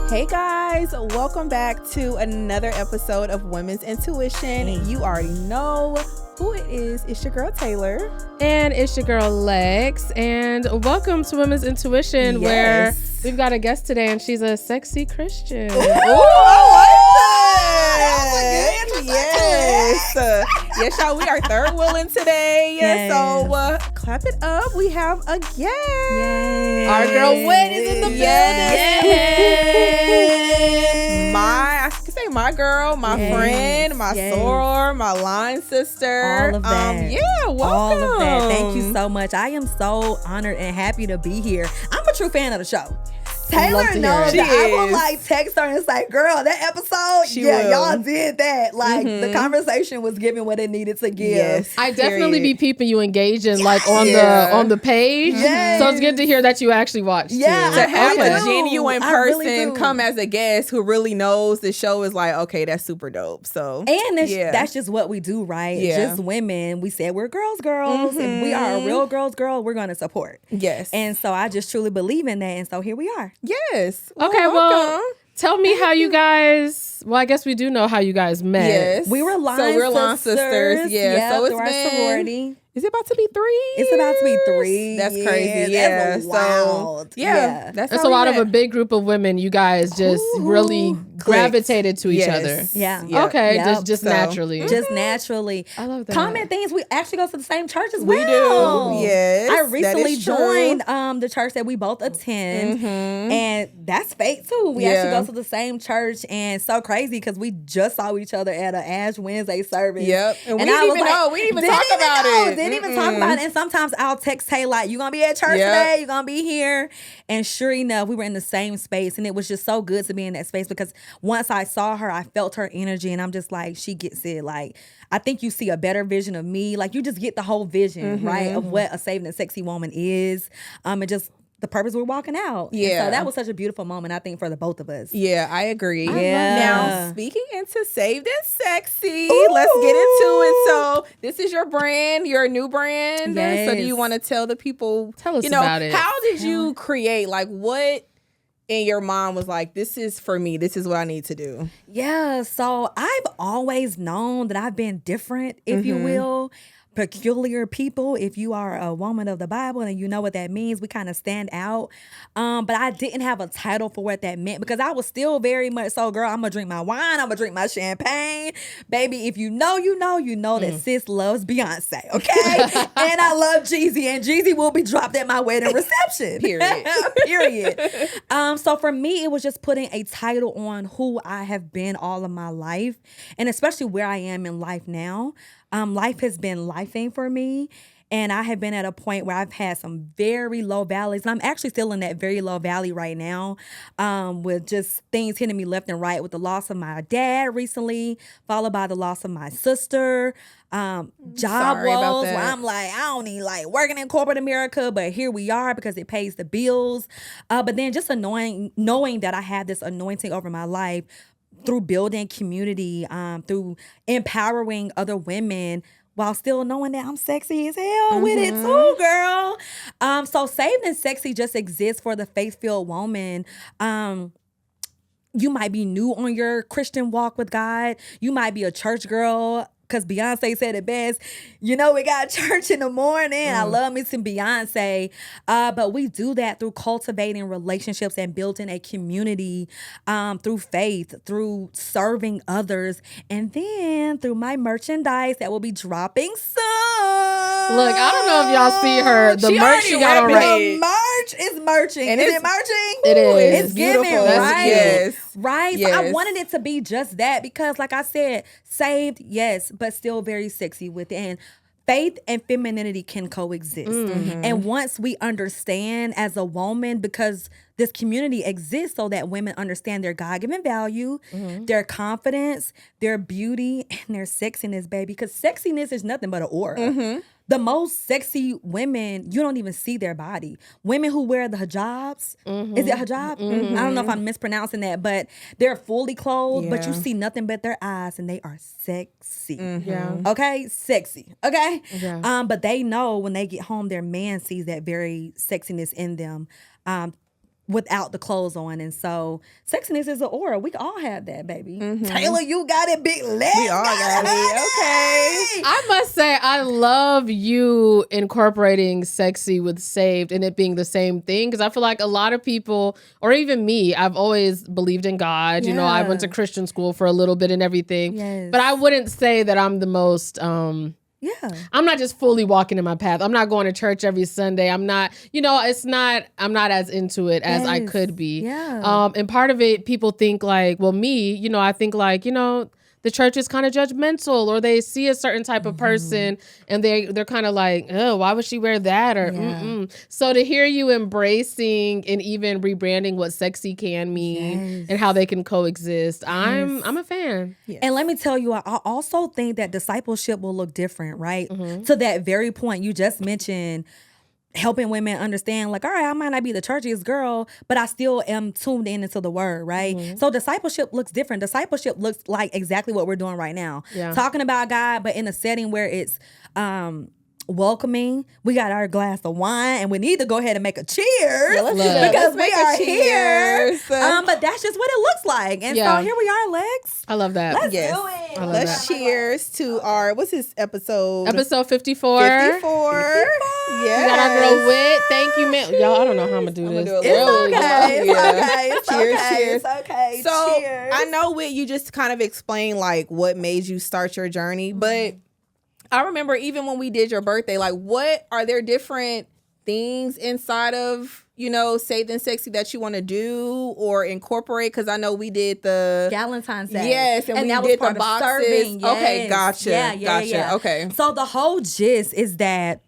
Hey guys, welcome back to another episode of Women's Intuition. You already know who it is. It's your girl Taylor. And it's your girl Lex. And welcome to Women's Intuition, where we've got a guest today and she's a sexy Christian. Ooh, I like that. Yes. Yes, y'all, we are third wheeling today. Yes. So clap it up. We have a guest. Yay. Our girl Whit is in the building. Yes. I can say my girl, my friend, my soror, my line sister. All of that. Welcome. All of that. Thank you so much. I am so honored and happy to be here. I'm a true fan of the show. Taylor knows that I will like text her and say, girl, that episode, y'all did that. Like the conversation was giving what it needed to give. Yes, I definitely be peeping you engaging like on the page. Yes. So it's good to hear that you actually watched too. To have a do. genuine I person really do. come as a guest who really knows the show is like, okay, that's super dope. So And that's just what we do, right? Yeah. Just women. We said we're girls. If we are a real girl, we're going to support. Yes. And so I just truly believe in that. And so here we are. Yes. Okay, well, tell me how you guys, I guess we do know how you guys met. Yes. We were line sisters. Yeah. So it's through our been sorority. Is it about to be 3 It's about to be 3. That's crazy. Yeah. That's wild. That's That's how a lot we of a met. big group of women. You guys just really gravitated to each other. Yeah. Yep. Okay, Yep. just So- naturally. Just naturally. I love that. Common things. We actually go to the same church as We well. do. Yes. I that recently is true. joined the church that we both attend. And that's fate too. We actually go to the same church, and so crazy because we just saw each other at a Ash Wednesday service. Yep. And we I didn't was even know. We didn't even talk about it. Didn't even talk about it. And sometimes I'll text Tay like, you gonna be at church today? You gonna be here? And sure enough, we were in the same space, and it was just so good to be in that space because once I saw her, I felt her energy, and I'm just like, she gets it. Like, I think you see a better vision of me. Like, you just get the whole vision, right, of what a saved and sexy woman is. And just the purpose we're walking out. Yeah. And so that was such a beautiful moment, I think, for the both of us. Yeah, I agree. Yeah. Now, speaking into Saved and Sexy, let's get into it. So, this is your brand, your new brand. Yes. So, do you want to tell the people? Tell us about it. How did you create? Like, what in your mind was like, this is for me. This is what I need to do. Yeah, so I've always known that I've been different, if you will. Peculiar people. If you are a woman of the Bible and you know what that means, we kind of stand out. But I didn't have a title for what that meant because I was still very much so, girl, I'm gonna drink my wine, I'm gonna drink my champagne. Baby, if you know that sis loves Beyonce, okay? And I love Jeezy, and Jeezy will be dropped at my wedding reception. Period. So for me, it was just putting a title on who I have been all of my life, and especially where I am in life now. Life has been lifing for me, and I have been at a point where I've had some very low valleys, and I'm actually still in that very low valley right now, with just things hitting me left and right, with the loss of my dad recently, followed by the loss of my sister, job woes, where I'm like, I don't need like working in corporate America, but here we are because it pays the bills. But then just knowing that I have this anointing over my life, through building community, through empowering other women, while still knowing that I'm sexy as hell with it too, girl. So Saved and Sexy just exists for the faith-filled woman. You might be new on your Christian walk with God. You might be a church girl, because Beyonce said it best. We got church in the morning. I love me some Beyonce. But we do that through cultivating relationships and building a community, through faith, through serving others, and then through my merchandise that will be dropping soon. Look, I don't know if y'all see her. The merch she got on right. The merch is merching. And is it merching? It is. It's giving, beautiful. right? Yes. Right? Yes. So I wanted it to be just that because, like I said, saved, yes, but still very sexy within. Faith and femininity can coexist. And once we understand as a woman, because this community exists so that women understand their God-given value, their confidence, their beauty, and their sexiness, baby. Because sexiness is nothing but an aura. The most sexy women, you don't even see their body. Women who wear the hijabs, is it hijab? I don't know if I'm mispronouncing that, but they're fully clothed, but you see nothing but their eyes, and they are sexy. Yeah. Okay? Sexy. Okay? Yeah. But they know when they get home, their man sees that very sexiness in them. without the clothes on. And so sexiness is an aura. We all have that, baby. Taylor, you got it, big leg. We all got it. Okay. I must say, I love you incorporating sexy with saved and it being the same thing. Because I feel like a lot of people, or even me, I've always believed in God. You know, I went to Christian school for a little bit and everything. Yes. But I wouldn't say that I'm the most... I'm not just fully walking in my path. I'm not going to church every Sunday. I'm not, I'm not as into it as I could be. Yeah. And part of it, people think like, well, me, I think like, the church is kind of judgmental, or they see a certain type of person and they're kind of like, oh, why would she wear that? Or So to hear you embracing and even rebranding what sexy can mean and how they can coexist, I'm a fan. Yes. And let me tell you, I also think that discipleship will look different, right? To that very point you just mentioned, helping women understand, like, all right, I might not be the churchiest girl, but I still am tuned in into the word, right? So discipleship looks different. Discipleship looks like exactly what we're doing right now. Talking about God, but in a setting where it's welcoming. We got our glass of wine, and we need to go ahead and make a cheers because we are here. But that's just what it looks like. And so here we are, Lex. I love that. Let's do it. Let's cheers to our, what's this episode? Episode 54. 54. Yeah. We got our girl Whit. Thank you, man. Y'all, I don't know how I'm going to do this. It's Cheers, okay. cheers. It's okay. So cheers. I know, Whit, you just kind of explained like what made you start your journey, but I remember even when we did your birthday, like what are there different things inside of, Saved and Sexy that you want to do or incorporate? Because I know we did the Valentine's Day. Yes, and we that did was the part boxes. of serving. Yes. Okay, gotcha. Yeah. Okay. So the whole gist is that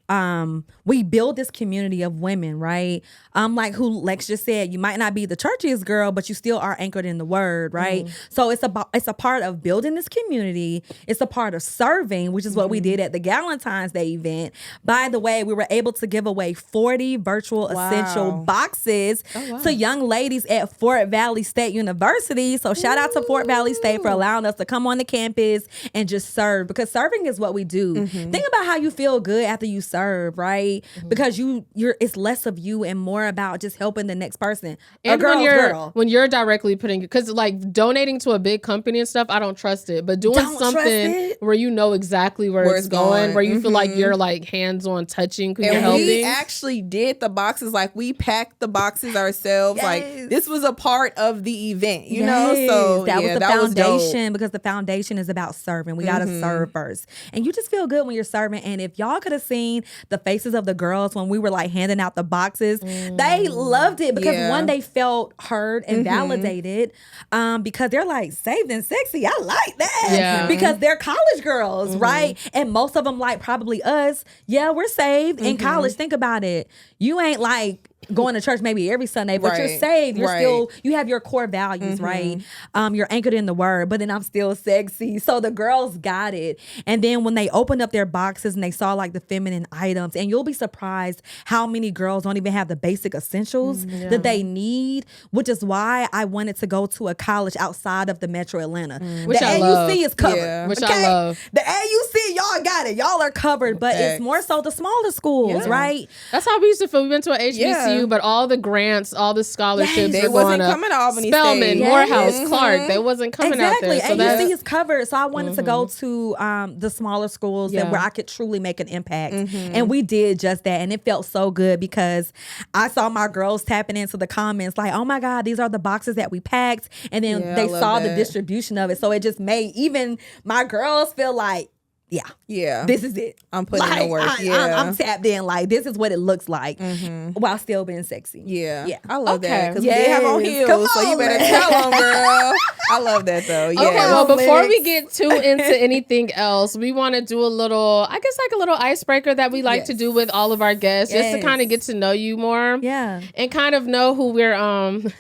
we build this community of women, right? Like who Lex just said, you might not be the churchiest girl, but you still are anchored in the word, right? So it's a part of building this community. It's a part of serving, which is what we did at the Valentine's Day event. By the way, we were able to give away 40 virtual essential boxes to young ladies at Fort Valley State University. So shout out to Fort Valley State for allowing us to come on the campus and just serve, because serving is what we do. Think about how you feel good after you serve, right? Because you're it's less of you and more about just helping the next person. And when you're directly putting, because like donating to a big company and stuff, I don't trust it. But doing something where you know exactly where it's going, where you feel like you're like hands-on touching because you're helping. We actually did the boxes, like we packed the boxes ourselves. Like this was a part of the event, you know? So that was the foundation, because the foundation is about serving. We gotta serve first. And you just feel good when you're serving. And if y'all could have seen the faces of the girls when we were like handing out the boxes, they loved it because one, they felt heard and validated, because they're like, Saved and Sexy, I like that. Because they're college girls, right? And most of them, like probably us, we're saved in college. Think about it. You ain't like going to church maybe every Sunday, but you're saved. You're still, you have your core values, right? You're anchored in the word, but then I'm still sexy. So the girls got it. And then when they opened up their boxes and they saw like the feminine items, and you'll be surprised how many girls don't even have the basic essentials that they need, which is why I wanted to go to a college outside of the metro Atlanta. Which the I AUC love. is covered. Which I love. The AUC, y'all got it. Y'all are covered, but it's more so the smaller schools, right? That's how we used to feel. We went to an HBCU, but all the grants, all the scholarships, they wasn't coming to Albany Spelman, State. Morehouse, Clark. They wasn't coming out there. So AUC is covered. So I wanted to go to the smaller schools where I could truly make an impact. And we did just that. And it felt so good because I saw my girls tapping into the comments like, oh my God, these are the boxes that we packed. And then they saw the distribution of it. So it just made even my girls feel like, this is it. I'm putting in the work. I'm tapped in. Like, this is what it looks like while still being sexy. I love that because we did have on heels, so you better tell them, girl. I love that though. Okay, well, before we get too into anything else, we want to do a little, I guess, like a little icebreaker that we like to do with all of our guests, just to kind of get to know you more, and kind of know who we're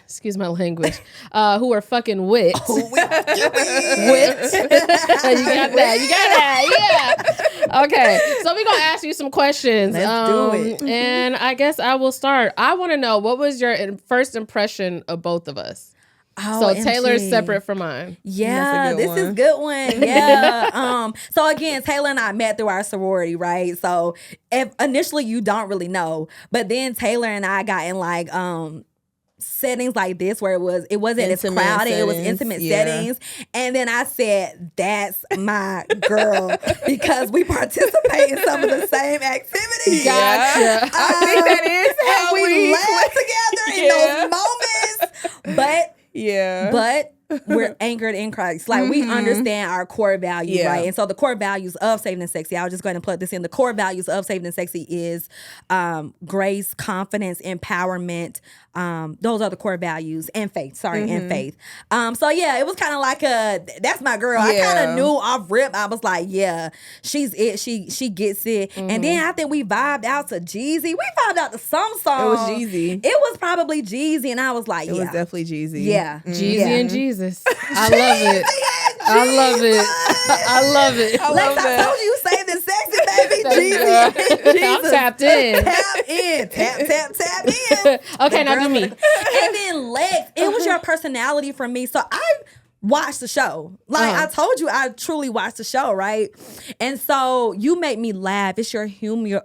excuse my language, who we're fucking with. With. You got that. Yeah. Okay. So we're gonna ask you some questions. Let's do it. And I guess I will start. I want to know, what was your first impression of both of us? So Taylor's separate from mine. Yeah, this is a good one. Yeah. So again, Taylor and I met through our sorority, right? So if initially you don't really know, but then Taylor and I got in like settings like this where it wasn't as Intimate crowded, it was settings, intimate yeah. settings. And then I said, that's my girl, because we participate in some of the same activities. Gotcha. I think that is how And we laugh together in those moments. But we're anchored in Christ. Like we understand our core value, right? And so the core values of Saved and Sexy, I was just going to plug this in. The core values of Saved and Sexy is grace, confidence, empowerment. Those are the core values, and faith. And faith. So yeah, it was kind of like that's my girl. I kind of knew off rip. I was like, yeah, she's it. She gets it. And then I think we vibed out to Jeezy. We vibed out to some song. It was Jeezy. It was probably Jeezy, and I was like, It was definitely Jeezy. Yeah. Jeezy and Jesus. I love it. I love it. I love it. Lex, I told you, you saved and sexy, baby. Jeezy and Jesus. I'm tapped in. Tap in. Tap in. Okay, now do me. And then Lex, it was your personality for me. So I watched the show. Like I told you, I truly watched the show, right? And so you make me laugh. It's your humor,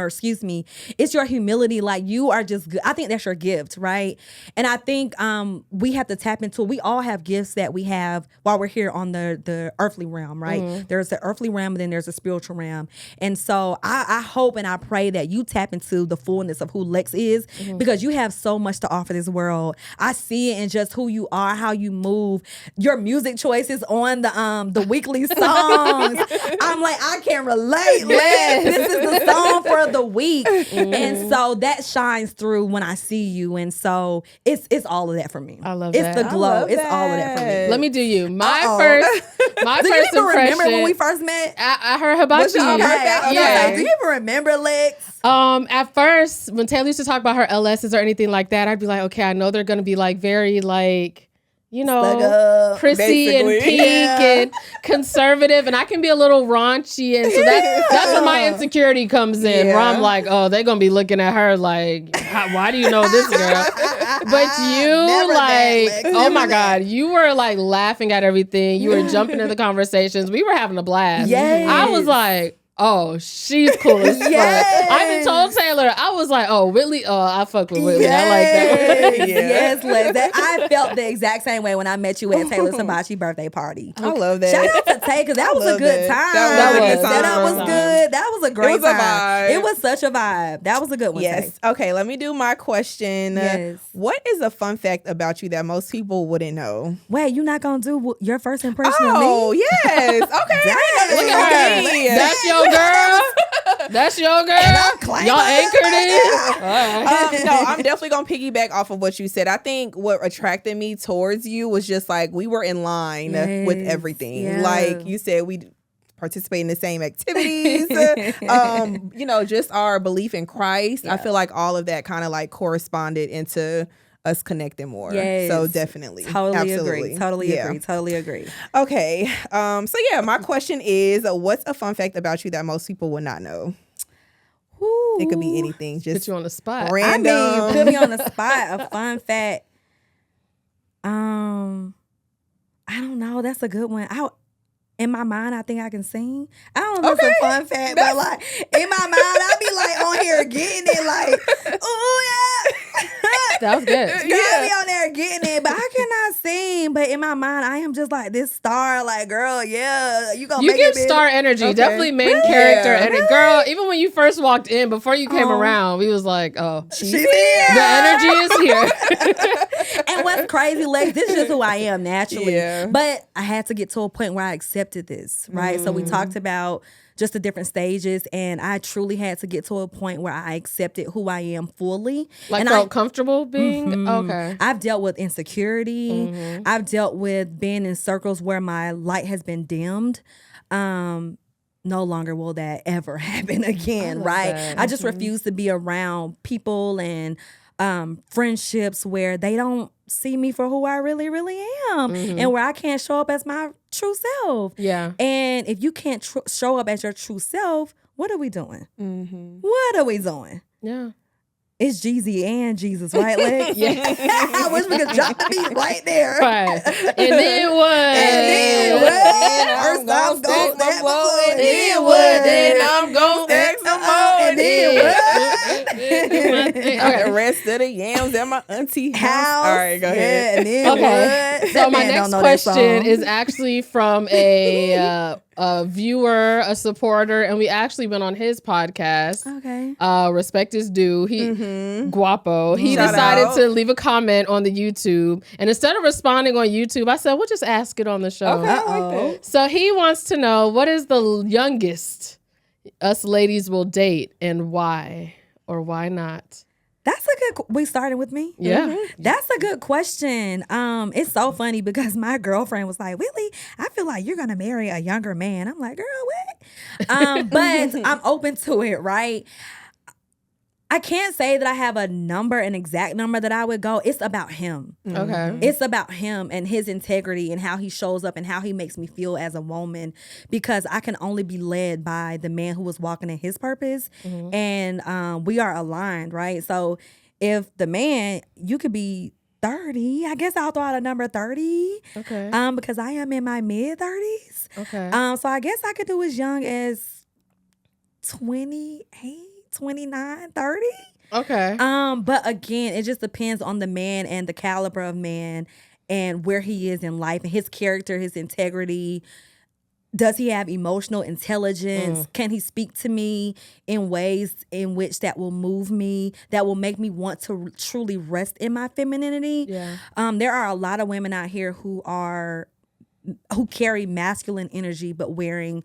excuse me. It's your humility. Like you are just good. I think that's your gift, right? And I think we have to tap into it. We all have gifts that we have while we're here on the earthly realm, right? There's the earthly realm and then there's the spiritual realm. And so I hope and I pray that you tap into the fullness of who Lex is, because you have so much to offer this world. I see it in just who you are, how you move, your music choices on the weekly songs. I'm like, I can relate. Lex. This is the song for the week. And so that shines through when I see you. And so it's all of that for me. I love it's that. the glow. It's all of that for me. Let me do you. My Do first you even impression. remember when we first met? I heard about you. Yeah. Do you even remember, Lex? At first, when Taylor used to talk about her LSs or anything like that, I'd be like, okay, I know they're gonna be like very like, you know, prissy and pink and conservative, and I can be a little raunchy, and so that's where my insecurity comes in. Where I'm like, oh, they're gonna be looking at her like, why do you know this girl? But you like, oh my God, you were like laughing at everything. You were jumping into the conversations. We were having a blast. Yes. I was like, oh, she's cool as fuck. I even told Taylor, I was like, oh, Whitley, I fuck with Whitley. I like that. Yes, Lex. I felt the exact same way when I met you at Taylor Sambachi birthday party. I love that. Shout out to Tay, because that was a good time. That was good. That was a great time. It was such a vibe. That was a good one. Yes. Tay. Okay, let me do my question. Yes. What is a fun fact about you that most people wouldn't know? Wait, you not gonna do your first impression of me? Oh, yes. Okay. Look at her. That's your girl. That's your girl. Y'all anchored it. No, I'm definitely gonna piggyback off of what you said. I think what attracted me towards you was just like we were in line with everything. Yeah. Like you said, we participate in the same activities. You know, just our belief in Christ. I feel like all of that kind of like corresponded into us connecting more. Yes. So definitely. Totally Absolutely. Totally agree. Okay. So yeah, my question is, what's a fun fact about you that most people would not know? Ooh. It could be anything. Just Put you on the spot. random. I mean, put me on the spot. A fun fact. I don't know. That's a good one. In my mind, I think I can sing. I don't know if it's a fun fact, but like in my mind, I be like on here getting it, like, oh yeah. That was good. I be on there getting it, but I cannot sing. But in my mind, I am just like this star, like, girl, yeah, you gonna make give it. star energy. Okay. Definitely main character. And girl, even when you first walked in, before you came around, we was like, oh, She's here. the energy is here. And what's crazy, Lex, this is just who I am naturally. Yeah. But I had to get to a point where I accepted this, right? So we talked about just the different stages, and I truly had to get to a point where I accepted who I am fully. Like and felt comfortable being? Okay. I've dealt with insecurity. I've dealt with being in circles where my light has been dimmed. No longer will that ever happen again, right? that. I just refuse to be around people and friendships where they don't see me for who I really, really am, and where I can't show up as my true self. Yeah. And if you can't show up as your true self, what are we doing? What are we doing? Yeah. It's Jeezy and Jesus, right, Lex? I wish we could drop the beat right there. Right. And then what? And then what? First I'm gonna stack some more. And then what? Then I'm gonna stack some more. And then what? The rest of the yams at my auntie house. All right, go ahead. And then Okay. what? So That my man next don't know that song. question is actually from a viewer, a supporter, and we actually went on his podcast. Okay. Respect is due. He guapo. He Shout decided out. to leave a comment on the YouTube, and instead of responding on YouTube, I said, "We'll just ask it on the show." Okay, I like that. So he wants to know, what is the youngest us ladies will date and why or why not? That's a good. We started with me. Yeah. That's a good question. It's so funny because my girlfriend was like, "Willie, I feel like you're gonna marry a younger man." I'm like, "Girl, what?" But I'm open to it, right? I can't say that I have an exact number that I would go. It's about him. Okay. It's about him and his integrity and how he shows up and how he makes me feel as a woman, because I can only be led by the man who was walking in his purpose. And we are aligned, right? So if the man, you could be 30, I guess I'll throw out a number 30. Okay. Because I am in my mid 30s. Okay. So I guess I could do as young as 28, 29, 30. Okay. But again, it just depends on the man and the caliber of man and where he is in life and his character, his integrity. Does he have emotional intelligence? Can he speak to me in ways in which that will move me, that will make me want to truly rest in my femininity? Yeah. There are a lot of women out here who carry masculine energy but wearing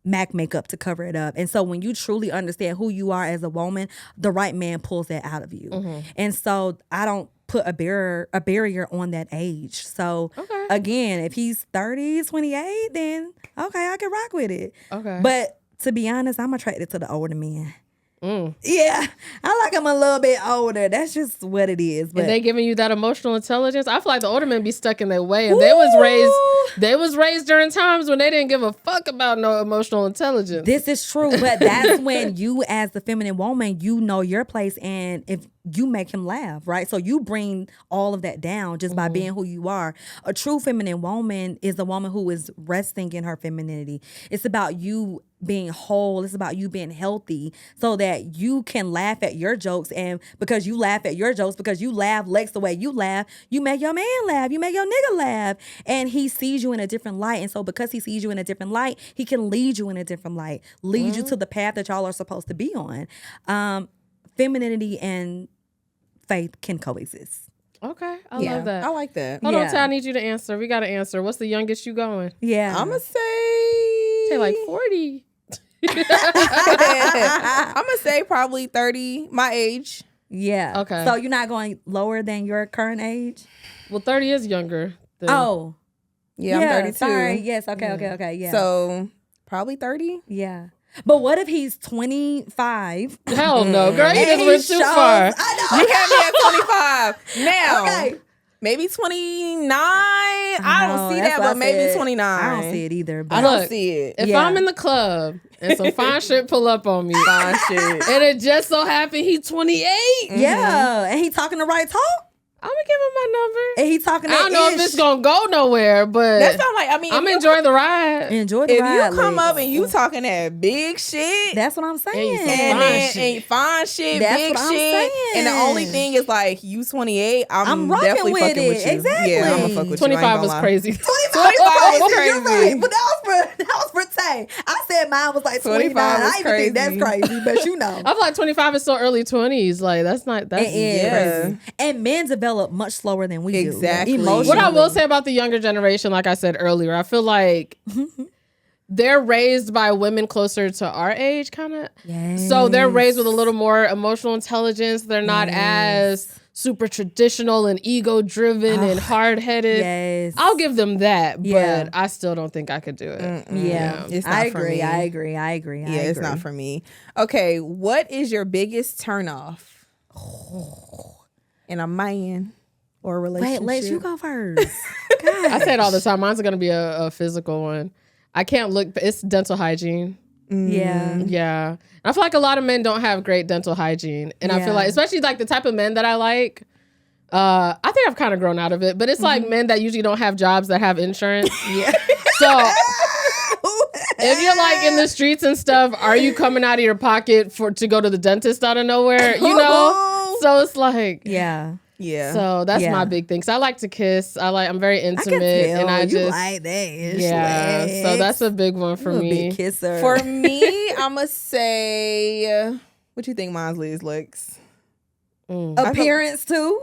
MAC makeup to cover it up. And so when you truly understand who you are as a woman, the right man pulls that out of you. And so I don't put a barrier on that age. So again, if he's 30, 28, then okay, I can rock with it. Okay. But to be honest, I'm attracted to the older men. Yeah, I like them a little bit older. That's just what it is. But And they giving you that emotional intelligence. I feel like the older men be stuck in their way, and they was raised during times when they didn't give a fuck about no emotional intelligence. this is true, but that's when you, as the feminine woman, you know your place, and if you make him laugh, right? So you bring all of that down just by being who you are. A true feminine woman is a woman who is resting in her femininity. It's about you being whole. It's about you being healthy so that you can laugh at your jokes. And because you laugh at your jokes, because you laugh Lex the way you laugh, you make your man laugh. You make your nigga laugh. And he sees you in a different light. And so because he sees you in a different light, he can lead you in a different light, lead you to the path that y'all are supposed to be on. Femininity and faith can coexist. Okay. I love that. I like that. Hold on, Yeah. Ty, I need you to answer. We got to answer. What's the youngest you going? Yeah. I'm going to say... Say like 40. I'm going to say probably 30, my age. Yeah. Okay. So you're not going lower than your current age? Well, 30 is younger. Than, Oh. Yeah, I'm 32. Sorry. Yes. Okay. Yeah. So probably 30. yeah. But what if he's 25? Hell no, girl. You and just he went too shows- far. I know. You had me at 25. Now, Okay. maybe 29. I know, don't see that's that, what I but maybe said. 29. I don't see it either. But I don't Look, see it. If Yeah. I'm in the club and some fine shit pull up on me, Fine shit. and it just so happened he's 28, yeah. And he talking the right talk. I'm gonna give him my number. And he talking I that don't know if ish. it's gonna go nowhere, but That's not like, I mean, I'm if you enjoying the ride. Enjoy the If ride, you come Lex. up and you talking that big shit, That's what I'm saying. And you and fine then shit. ain't fine shit, That's big what I'm shit, and the saying. only thing is like you 28, I'm rocking definitely with fucking it. with you. Exactly. Yeah, I'm gonna fuck with you. I 25 ain't was gonna lie. crazy. 25 was You're crazy. right. But that was for Tay. I said mine was like 29. 25 was I even think that's crazy. crazy, but you know. I feel like 25 is so early 20s. Like that's It is. Yeah. And men develop much slower than we Exactly. do. Emotionally. What I will say about the younger generation, like I said earlier, I feel like they're raised by women closer to our age, kind of. Yes. So they're raised with a little more emotional intelligence. They're not as super traditional and ego driven and hard headed. Yes. I'll give them that, Yeah. but I still don't think I could do it. Yeah. It's not I for agree. me. I agree. Yeah, it's not for me. Okay, what is your biggest turnoff in a man or a relationship? Wait, Lex, you go first. God. I say it all the time. Mine's going to be a physical one. I can't look, it's dental hygiene. Yeah. Yeah. And I feel like a lot of men don't have great dental hygiene. And I Yeah. feel like, especially like the type of men that I like, I think I've kind of grown out of it, but it's like men that usually don't have jobs that have insurance. Yeah. So if you're like in the streets and stuff, are you coming out of your pocket to go to the dentist out of nowhere? You know? So it's like, Yeah. Yeah. So that's Yeah. my big thing. So I like to kiss. I'm very intimate, tell and I you just like that. yeah. So that's a big one for You a me. big kisser. For me, I'ma say, what you think Monsley's looks? Appearance too.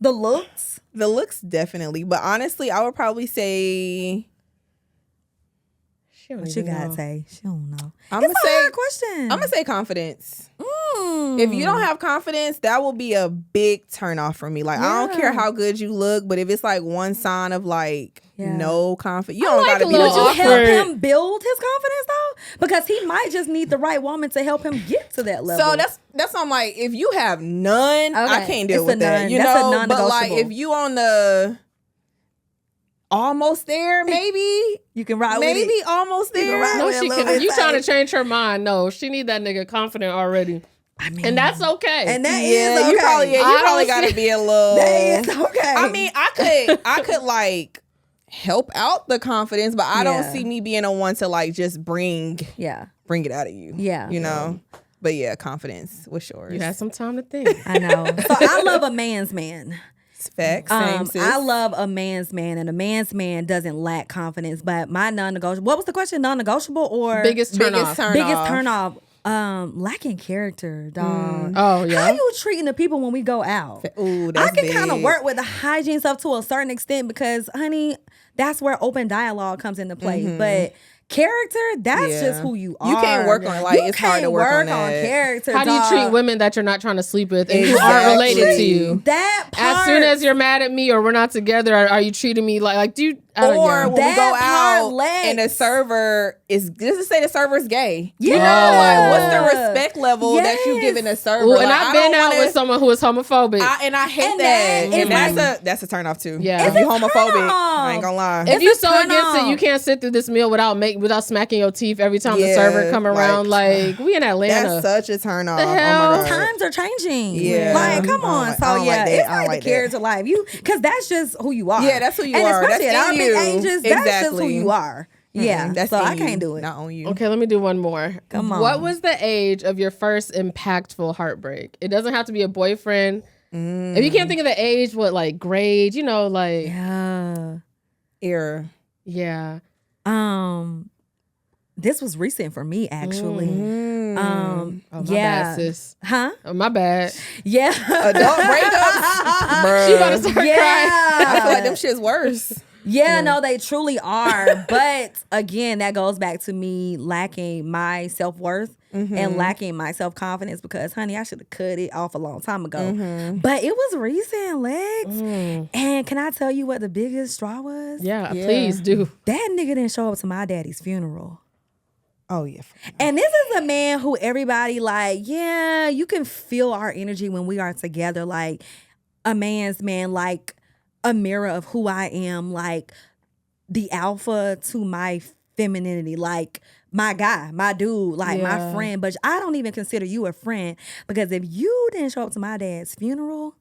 The looks. The looks definitely, but honestly, I would probably say. What you gotta say? She don't know. I'm It's gonna a say hard question. I'm gonna say confidence. Mm. If you don't have confidence, that will be a big turn off for me. Like I don't care how good you look, but if it's like one sign of like no confidence, you don't like gotta a be little like, Would you awkward. help him build his confidence though? Because he might just need the right woman to help him get to that level. So that's what I'm like. If you have none, I Okay. can't deal It's with a that. none. You That's a know, but non-negotiable. like if you on the almost there, maybe you can ride with maybe it. almost can there. ride No, with she a little can. bit You trying to tight. change her mind? No, she need that nigga confident already, I mean, and that's okay. And that Yeah, is okay. you probably I probably don't got to see- be a little. That is okay. I mean, I could like help out the confidence, but I don't Yeah. see me being a one to like just bring yeah, it out of you. Yeah. you know. But yeah, confidence. What's yours? you had some time to think. I know. So I love a man's man. Facts. Same, sis. I love a man's man, and a man's man doesn't lack confidence. But my non-negotiable. What was the question? Non-negotiable or Biggest turn off. biggest turn off? Lacking character, dog. Oh yeah. How you treating the people when we go out? Ooh, I that's can kind of big. work with the hygiene stuff to a certain extent because, honey, that's where open dialogue comes into play. But character, that's Yeah. just who you are. You can't work on like You it's hard to can't work on that. character. How do you dog. treat women that you're not trying to sleep with and who aren't related to Exactly. you? That part, As soon as you're mad at me or we're not together, are you treating me like do you? Or when we That go part out lacks. and the server is, does it say the server's gay? Yeah. You know, like what's the respect level that you Yes. giving a server? Ooh, Like, and I I've been don't out wanna- with someone who is homophobic. I hate And that. that is And that's a turn off too. Yeah. If you It's a homophobic, turn I ain't off. gonna lie. if you a so turn against it, off. you can't sit through this meal without smacking your teeth every time the Yeah, server come like, around. Like we in Atlanta. That's such a turn off. hell? Oh my God. times are changing. Yeah. Like, come I don't on. like- So I don't yeah, like that. it's I don't like like the that. character life. Because that's just who you are. Yeah, that's who you and are. especially That's at our in big you. ages, that's just who Exactly. you are. Yeah. That's so in I you, can't do it. Not on you. Okay, let me do one more. Come on. What was the age of your first impactful heartbreak? It doesn't have to be a boyfriend. If you can't think of the age, what like grade? You know, like Yeah. Era. yeah. This was recent for me actually. Oh, my Yeah. bad, sis. Huh? Oh, my bad. Yeah. Adult breakups. Bruh. She about to start crying. I feel like Yeah. them shit's worse. Yeah, no, they truly are. But again, that goes back to me lacking my self-worth and lacking my self-confidence because, honey, I should have cut it off a long time ago. But it was recent, Lex. And can I tell you what the biggest straw was? Yeah, please do. That nigga didn't show up to my daddy's funeral. Oh yeah. And this is a man who everybody like, yeah, you can feel our energy when we are together. Like a man's man, like a mirror of who I am, like the alpha to my femininity, like my guy, my dude, like my friend. But I don't even consider you a friend because if you didn't show up to my dad's funeral,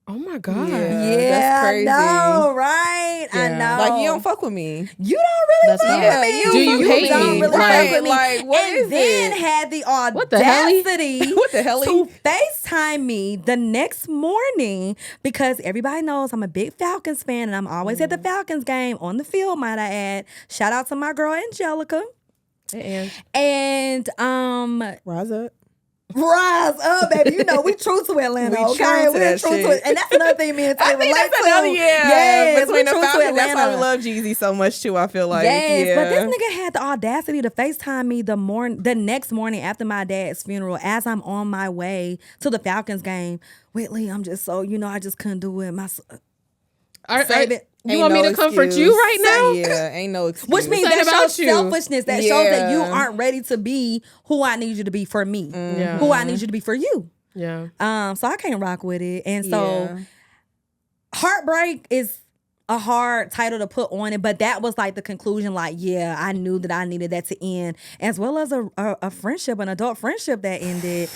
Oh my God. that's crazy. I know, right? I Yeah. know. Like you don't fuck with me. You don't really That's fuck not- with me. Yeah, Do you hate don't me? really Like- fuck with me. like, what and is then it? had the What the hell? audacity What the hell? to FaceTime me the next morning because everybody knows I'm a big Falcons fan and I'm always at the Falcons game on the field, might I add. Shout out to my girl Angelica. And Rise up. rise up, baby. You know, we true to Atlanta, We okay? true to We're that true to shit. it. And that's another thing me and Tay I think relate that's to. another Yes, between we the true to Falcons. That's why we Atlanta. love Jeezy so much too. I feel like Yes, but yeah. this nigga had the audacity to FaceTime me the next morning after my dad's funeral as I'm on my way to the Falcons game. Whitley, I'm just so, I just couldn't do it. Save it. You want me to comfort you right now? Yeah, ain't no excuse. Which means Saying that about shows you. selfishness. That shows that you Yeah. aren't ready to be who I need you to be for me. Yeah. Who I need you to be for you. Yeah. So I can't rock with it. And so Yeah. heartbreak is a hard title to put on it, but that was like the conclusion. Like, yeah, I knew that I needed that to end, as well as a friendship, an adult friendship that ended,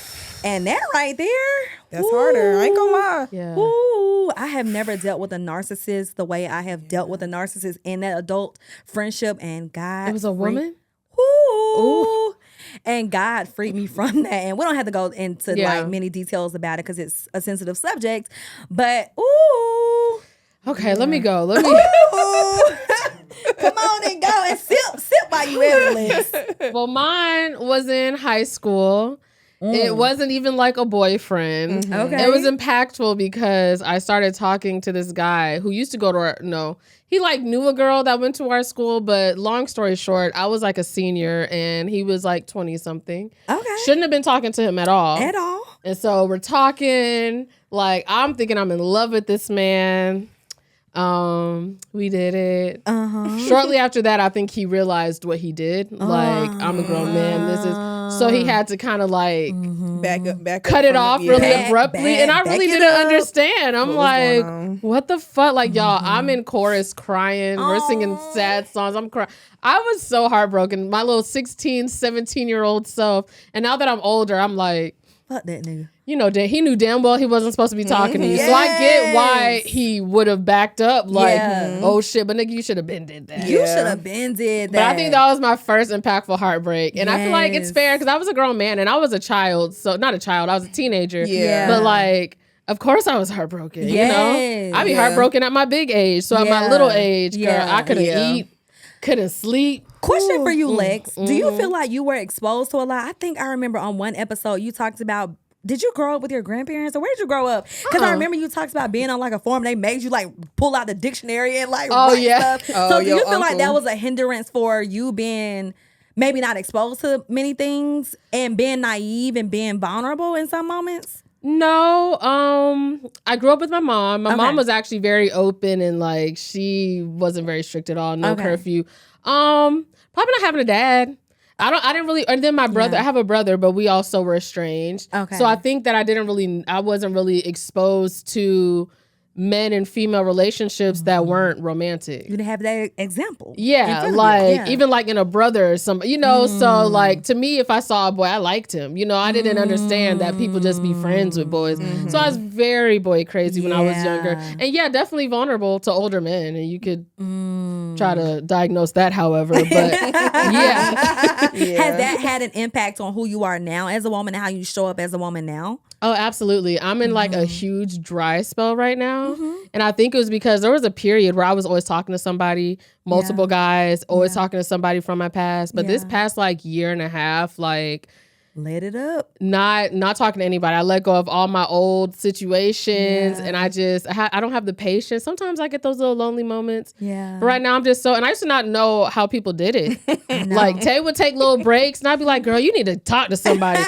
and that right there, That's harder. I ain't gonna lie. Yeah. ooh, I have never dealt with a narcissist the way I have dealt with a narcissist in that adult friendship, and God, It was a woman? Ooh. And God freed me from that. And we don't have to go into Yeah. like many details about it because it's a sensitive subject. But ooh. Okay, let me go. Let me. Ooh. Come on and go and sip while you Alex. Well, mine was in high school. It wasn't even like a boyfriend. Okay. It was impactful because I started talking to this guy who used to go to our, he like knew a girl that went to our school, but long story short, I was like a senior and he was like 20 something. Okay. Shouldn't have been talking to him at all. At all. And so we're talking, like I'm thinking I'm in love with this man. We did it. Shortly after that, I think he realized what he did. Like, I'm a grown man. This is so he had to kind of like Back cut up it from off it. really Yeah. abruptly. And I really back it didn't up. understand. I'm was like, going on? what the fuck? Like, y'all, I'm in chorus crying. We're singing sad songs. I'm crying. I was so heartbroken. My little 16, 17-year-old self. And now that I'm older, I'm like, Fuck that nigga. he knew damn well he wasn't supposed to be talking to you. So I get why Yes. he would have backed up. Like, Yeah. oh shit, but nigga, you should have been did that. You Yeah. should have been did that. But I think that was my first impactful heartbreak. And I feel like it's Yes. fair because I was a grown man and I was a child. So not a child, I was a teenager. Yeah. But like, of course I was heartbroken. Yes. I be Yeah. heartbroken at my big age. So at my Yeah. little age, girl, Yeah. I couldn't Yeah. eat, couldn't sleep. Question for you, Lex. Do you feel like you were exposed to a lot? I think I remember on one episode you talked about, did you grow up with your grandparents or where did you grow up? Because I remember you talked about being on like a farm. They made you like pull out the dictionary and like Oh, write yeah. stuff. Oh, So do your you feel like that uncle. was a hindrance for you being maybe not exposed to many things and being naive and being vulnerable in some moments? No, I grew up with my mom. My Okay. mom was actually very open and like she wasn't very strict at all. No Okay. curfew. Probably not having a dad. I didn't really, and then my brother, Yeah. I have a brother, but we also were estranged. Okay. So I think that I wasn't really exposed to men and female relationships that weren't romantic. You didn't have that example. in Yeah, front of you. like Yeah. even like in a brother or some, so like to me, if I saw a boy, I liked him. I didn't understand that people just be friends with boys. So I was very boy crazy when I was younger. Yeah. And yeah, definitely vulnerable to older men. And you could try to diagnose that, however. But yeah. Has that had an impact on who you are now as a woman and how you show up as a woman now? Oh, absolutely. I'm in like a huge dry spell right now. And I think it was because there was a period where I was always talking to somebody, multiple guys, always talking to somebody from my past. But this Yeah. past like year and a half, like Let it up. not talking to anybody. I let go of all my old situations and I don't have the patience. Sometimes I get those little lonely moments. Yeah. But right now I'm just and I used to not know how people did it. Like Tay would take little breaks and I'd be like, girl, you need to talk to somebody.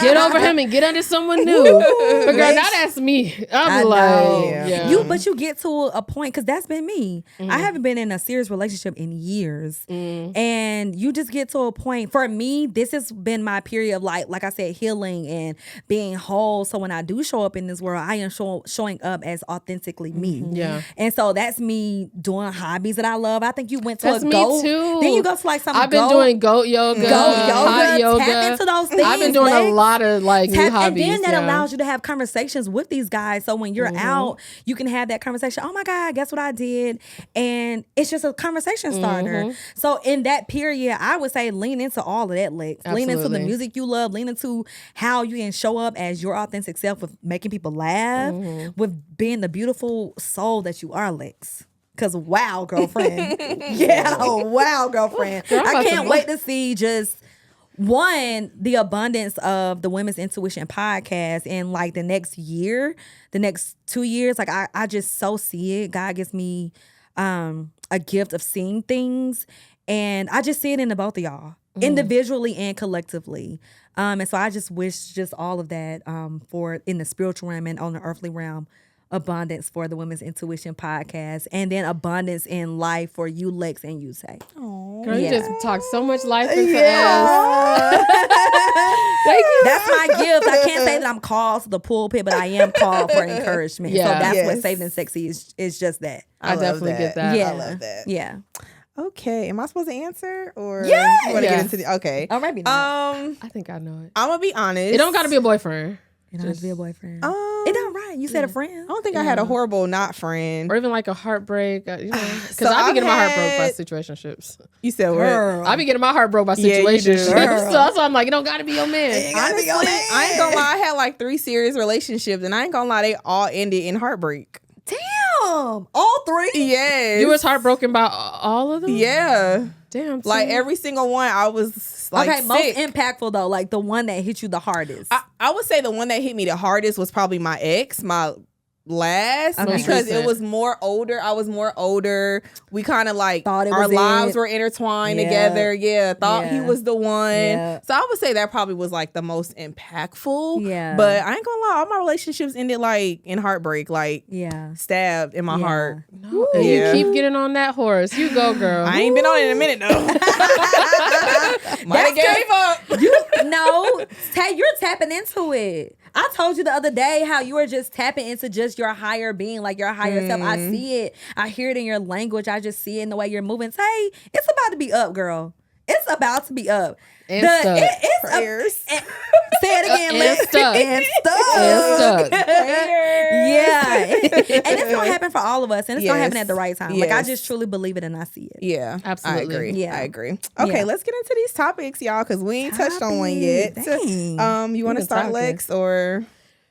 Get over him and get under someone new. But girl, now that's me. I I'm know. like, yeah. But you get to a point, because that's been me. I haven't been in a serious relationship in years. And you just get to a point. For me, this has been my period of like I said, healing and being whole. So when I do show up in this world, I am showing up as authentically me. Yeah. And so that's me doing hobbies that I love. I think you went to That's a me goat. too. Then you go to like some I've been doing goat yoga, hot yoga. Tap into those things. I've been doing a Lex. lot of like new hobbies. And then that yeah. allows you to have conversations with these guys. So when you're out, you can have that conversation. Oh my God, guess what I did? And it's just a conversation starter. So in that period, I would say lean into all of that, Lex. Lean into the Absolutely. music you love. Lean into how you can show up as your authentic self with making people laugh, with being the beautiful soul that you are, Lex. Because wow, girlfriend. Yeah, wow, girlfriend. Girl, I'm I about to can't wait to see just one, the abundance of the Women's Intuition podcast in like the next year, the next 2 years. Like I just so see it. God gives me a gift of seeing things. And I just see it in the both of y'all, individually and collectively. And so I just wish just all of that for in the spiritual realm and on the earthly realm, abundance for the Women's Intuition podcast, and then abundance in life for you, Lex, and you, Tay. Girl, you Yeah. just talk so much life into us. Thank you. That's my gift. I can't say that I'm called to the pulpit, but I am called for encouragement. Yeah. So that's Yes. what Saved and Sexy is just that. I love definitely get that. Yeah. I love that. Yeah. Okay, am I supposed to answer or Yes. you want to Yes. get into the? Okay. Oh, maybe not. I think I know it. I'm gonna be honest. It don't got to be a boyfriend. It don't have to be a boyfriend. Um, It don't right. You said a I friend. don't think I had a horrible not friend. Or even like a heartbreak. Because So I be I've getting my heart broke by had- situationships. You said what? Girl. I be getting my heart broke by Yeah, you do. situationships. Girl. So that's why I'm like, it don't got to be your man. Honestly, I ain't gonna lie. I had like 3 serious relationships, and I ain't gonna lie, they all ended in heartbreak. Damn. All 3? Yes. You was heartbroken by all of them? Yeah. Damn. Like see? every single one, I was like Okay, sick. most impactful though, like the one that hit you the hardest. I would say the one that hit me the hardest was probably my ex, my last, Okay. because it Recent. was more older. I was more older. We kind of like Thought it our was lives it. were intertwined Yeah. together. Yeah, thought he Yeah. was the one. Yeah. So I would say that probably was like the most impactful. Yeah. But I ain't gonna lie, all my relationships ended like in heartbreak, like Yeah. stabbed in my Yeah. heart. No, and Yeah. you keep getting on that horse. You go, girl. I ain't been on it in a minute though. Might have gave up. No, you're tapping into it. I told you the other day how you were just tapping into just your higher being, like your higher self. I see it. I hear it in your language. I just see it in the way you're moving. Say, it's about to be up, girl. It's about to be up. And stuck. It's Prayers. say it again, And Liz. stuck. And And stuck. stuck. Yeah. And it's gonna happen for all of us, and it's gonna happen Yes. at the right time. Like I Yes. just truly believe it, and I see it. Yeah, Absolutely. I agree. Yeah. I agree. Okay, Yeah. let's get into these topics, y'all, because we ain't touched on one yet. Dang. You want to been start, talking. Lex, or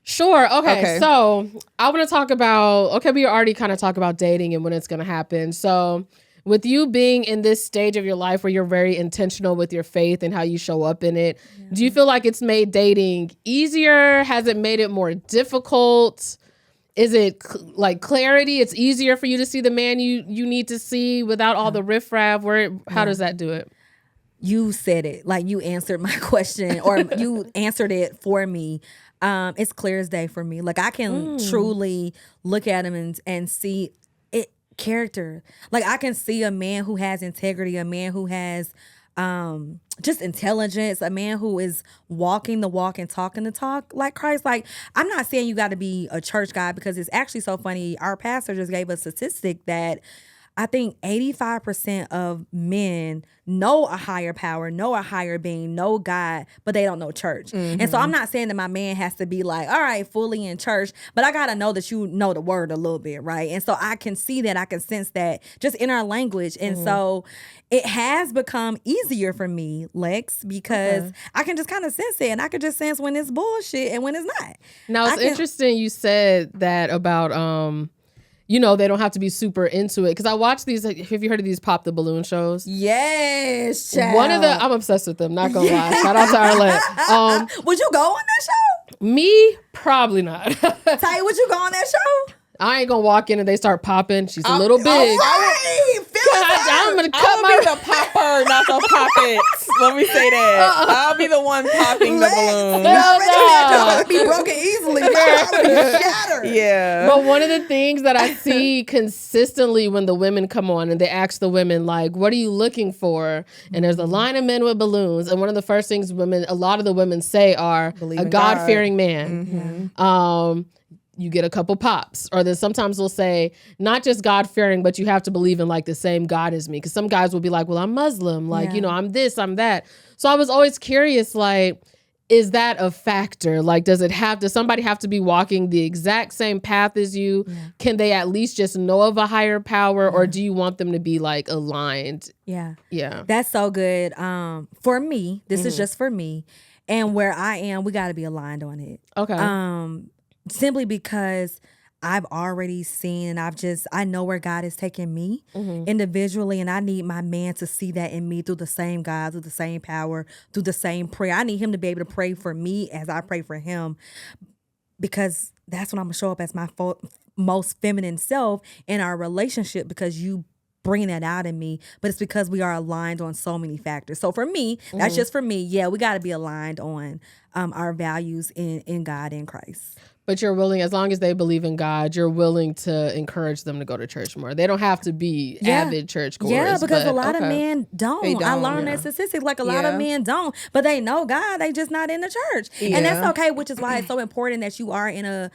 Sure. Okay. Okay. So I want to talk about, we already kind of talk about dating and when it's going to happen. So with you being in this stage of your life where you're very intentional with your faith and how you show up in it, do you feel like it's made dating easier? Has it made it more difficult? Is it like clarity? It's easier for you to see the man you need to see without all the riffraff? How does that do it? You said it. Like you answered my question, or you answered it for me. It's clear as day for me. Like I can truly look at him and see it character. Like I can see a man who has integrity, a man who has just intelligence, a man who is walking the walk and talking the talk like Christ. Like I'm not saying you got to be a church guy, because it's actually so funny. Our pastor just gave a statistic that I think 85% of men know a higher power, know a higher being, know God, but they don't know church. And so I'm not saying that my man has to be like, all right, fully in church, but I got to know that you know the word a little bit, right? And so I can see that, I can sense that just in our language. And so it has become easier for me, Lex, because I can just kind of sense it, and I can just sense when it's bullshit and when it's not. Now, it's interesting you said that about, they don't have to be super into it. Because I watch these, have you heard of these Pop the Balloon shows? Yes, child. One of the, I'm obsessed with them, not gonna lie. Shout out to Arlette. Would you go on that show? Me, probably not. Tay, would you go on that show? I ain't gonna walk in and they start popping. She's a little big. Right. I'm gonna cut I'll my. be the popper, not the poppets. Let me say that. I'll be the one popping the balloon. No. Be broken easily. Be shattered. Yeah. But one of the things that I see consistently when the women come on and they ask the women, like, what are you looking for? And there's a line of men with balloons. And one of the first things a lot of the women say are Believe a in God. God-fearing man. You get a couple pops. Or then sometimes they'll say, not just God-fearing, but you have to believe in like the same God as me. Because some guys will be like, well, I'm Muslim. Like, I'm this, I'm that. So I was always curious, like, is that a factor? Like, does somebody have to be walking the exact same path as you? Yeah. Can they at least just know of a higher power? Or do you want them to be like aligned? Yeah. Yeah. That's so good. For me, this is just for me. And where I am, we got to be aligned on it. Okay. Simply because I've already seen, and I know where God is taking me individually, and I need my man to see that in me through the same God, through the same power, through the same prayer. I need him to be able to pray for me as I pray for him, because that's when I'm going to show up as my most feminine self in our relationship, because you bring that out in me. But it's because we are aligned on so many factors. So for me, that's just for me. Yeah, we got to be aligned on our values in God and Christ. But you're willing, as long as they believe in God, you're willing to encourage them to go to church more. They don't have to be avid churchgoers. Yeah, because but, a lot of men don't. I learned that statistic. Like a lot of men don't, but they know God. They just not in the church, and that's okay. Which is why it's so important that you are in a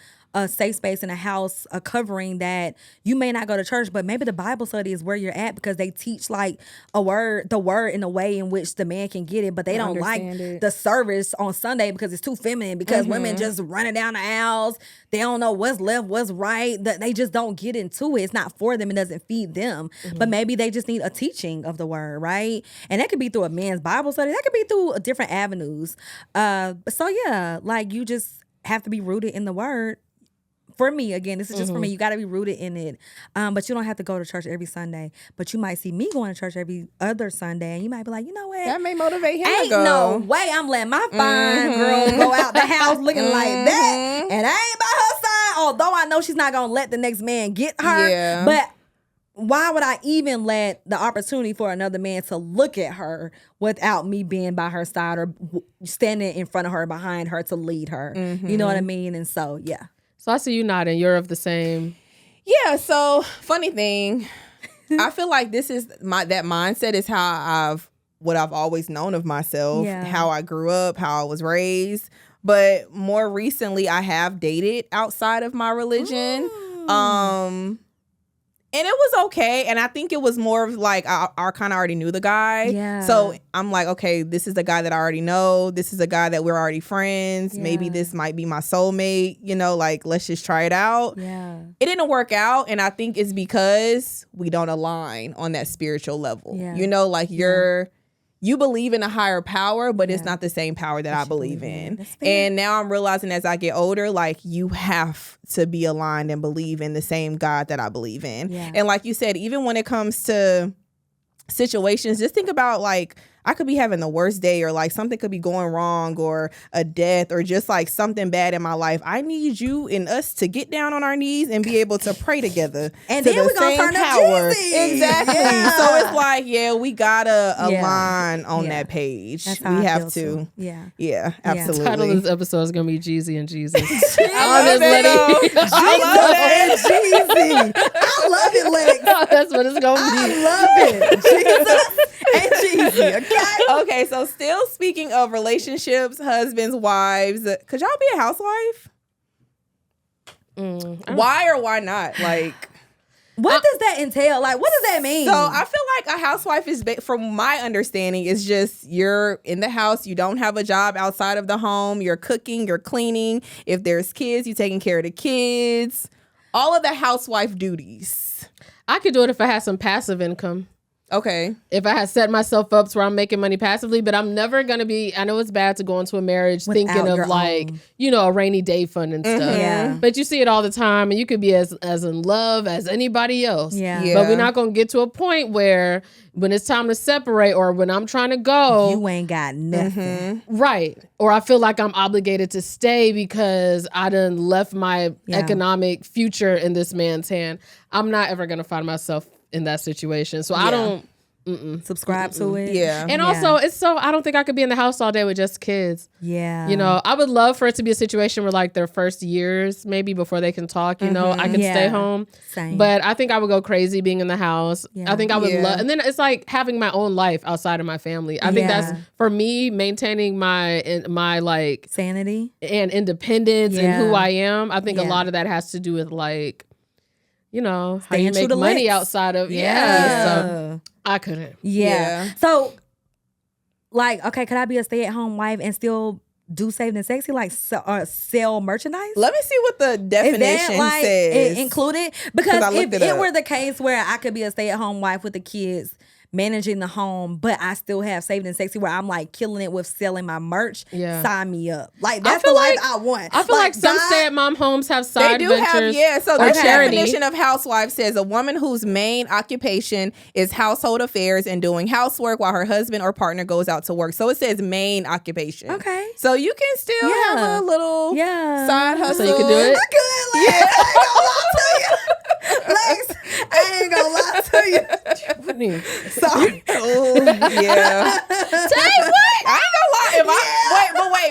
safe space in a house, a covering that you may not go to church, but maybe the Bible study is where you're at because they teach like the word in a way in which the man can get it, but they don't like the service on Sunday because it's too feminine, because women just running down the aisles. They don't know what's left, what's right. They just don't get into it. It's not for them. It doesn't feed them. But maybe they just need a teaching of the word, right? And that could be through a men's Bible study. That could be through different avenues. So yeah, like you just have to be rooted in the word. For me, again, this is just for me. You got to be rooted in it. But you don't have to go to church every Sunday. But you might see me going to church every other Sunday, and you might be like, you know what? That may motivate him Ain't to go. no way I'm letting my fine girl go out the house looking like that. And I ain't by her side, although I know she's not going to let the next man get her. Yeah. But why would I even let the opportunity for another man to look at her without me being by her side or standing in front of her, behind her to lead her? You know what I mean? And so, yeah. So I see you nodding. You're of the same. Yeah. So funny thing, I feel like this is that mindset is how what I've always known of myself, how I grew up, how I was raised. But more recently, I have dated outside of my religion. And it was okay. And I think it was more of like I kind of already knew the guy. Yeah. So I'm like, okay, this is the guy that I already know. This is a guy that we're already friends. Yeah. Maybe this might be my soulmate. You know, like, let's just try it out. Yeah. It didn't work out. And I think it's because we don't align on that spiritual level. Yeah. You know, like you believe in a higher power, but it's not the same power that I believe in. And now I'm realizing as I get older, like you have to be aligned and believe in the same God that I believe in. Yeah. And like you said, even when it comes to situations, just think about like, I could be having the worst day, or like something could be going wrong, or a death, or just like something bad in my life. I need you and us to get down on our knees and be able to pray together. And then we're going to turn up Jeezy. Exactly. Yeah. So it's like, we got to align on that page. That's we have to. Yeah. Yeah, absolutely. The title of this episode is going to be Jeezy and Jesus. I love Jeezy. I love it, Lex. That's what it's going to be. I love it. Jesus and Jeezy. Okay, so still speaking of relationships, husbands, wives, could y'all be a housewife? Why or why not? Like, what does that entail? Like, what does that mean? So I feel like a housewife is, from my understanding, is just you're in the house. You don't have a job outside of the home. You're cooking, you're cleaning. If there's kids, you're taking care of the kids. All of the housewife duties. I could do it if I had some passive income. Okay. If I had set myself up to where I'm making money passively, but I'm never going to be, I know it's bad to go into a marriage thinking of like, a rainy day fund and stuff. Yeah. But you see it all the time, and you could be as in love as anybody else. Yeah. But we're not going to get to a point where when it's time to separate, or when I'm trying to go, you ain't got nothing. Right. Or I feel like I'm obligated to stay because I done left my economic future in this man's hand. I'm not ever going to find myself in that situation. So I don't subscribe to it. Yeah. And also I don't think I could be in the house all day with just kids. Yeah. I would love for it to be a situation where like their first years, maybe before they can talk, I can stay home. Same. But I think I would go crazy being in the house. I think I would love, and then it's like having my own life outside of my family. I think that's, for me, maintaining my like sanity and independence and who I am. I think a lot of that has to do with like, how you make money outside of so I couldn't. Yeah. So, like, okay, could I be a stay-at-home wife and still do Saved and Sexy, like sell merchandise? Let me see what the definition says. Included? Because if it were the case where I could be a stay-at-home wife with the kids, managing the home, but I still have Saved and Sexy where I'm like killing it with selling my merch. Sign me up. Like, that's the life I want. I feel like some stay-at-mom homes have side ventures. So the definition of housewife says a woman whose main occupation is household affairs and doing housework while her husband or partner goes out to work. So it says main occupation. Okay. So you can still have a little side hustle. So you can do it? I could, Lex. I ain't gonna lie to you. Lex, I ain't gonna lie to you. Sorry. Oh, yeah. Say what? I ain't gonna lie.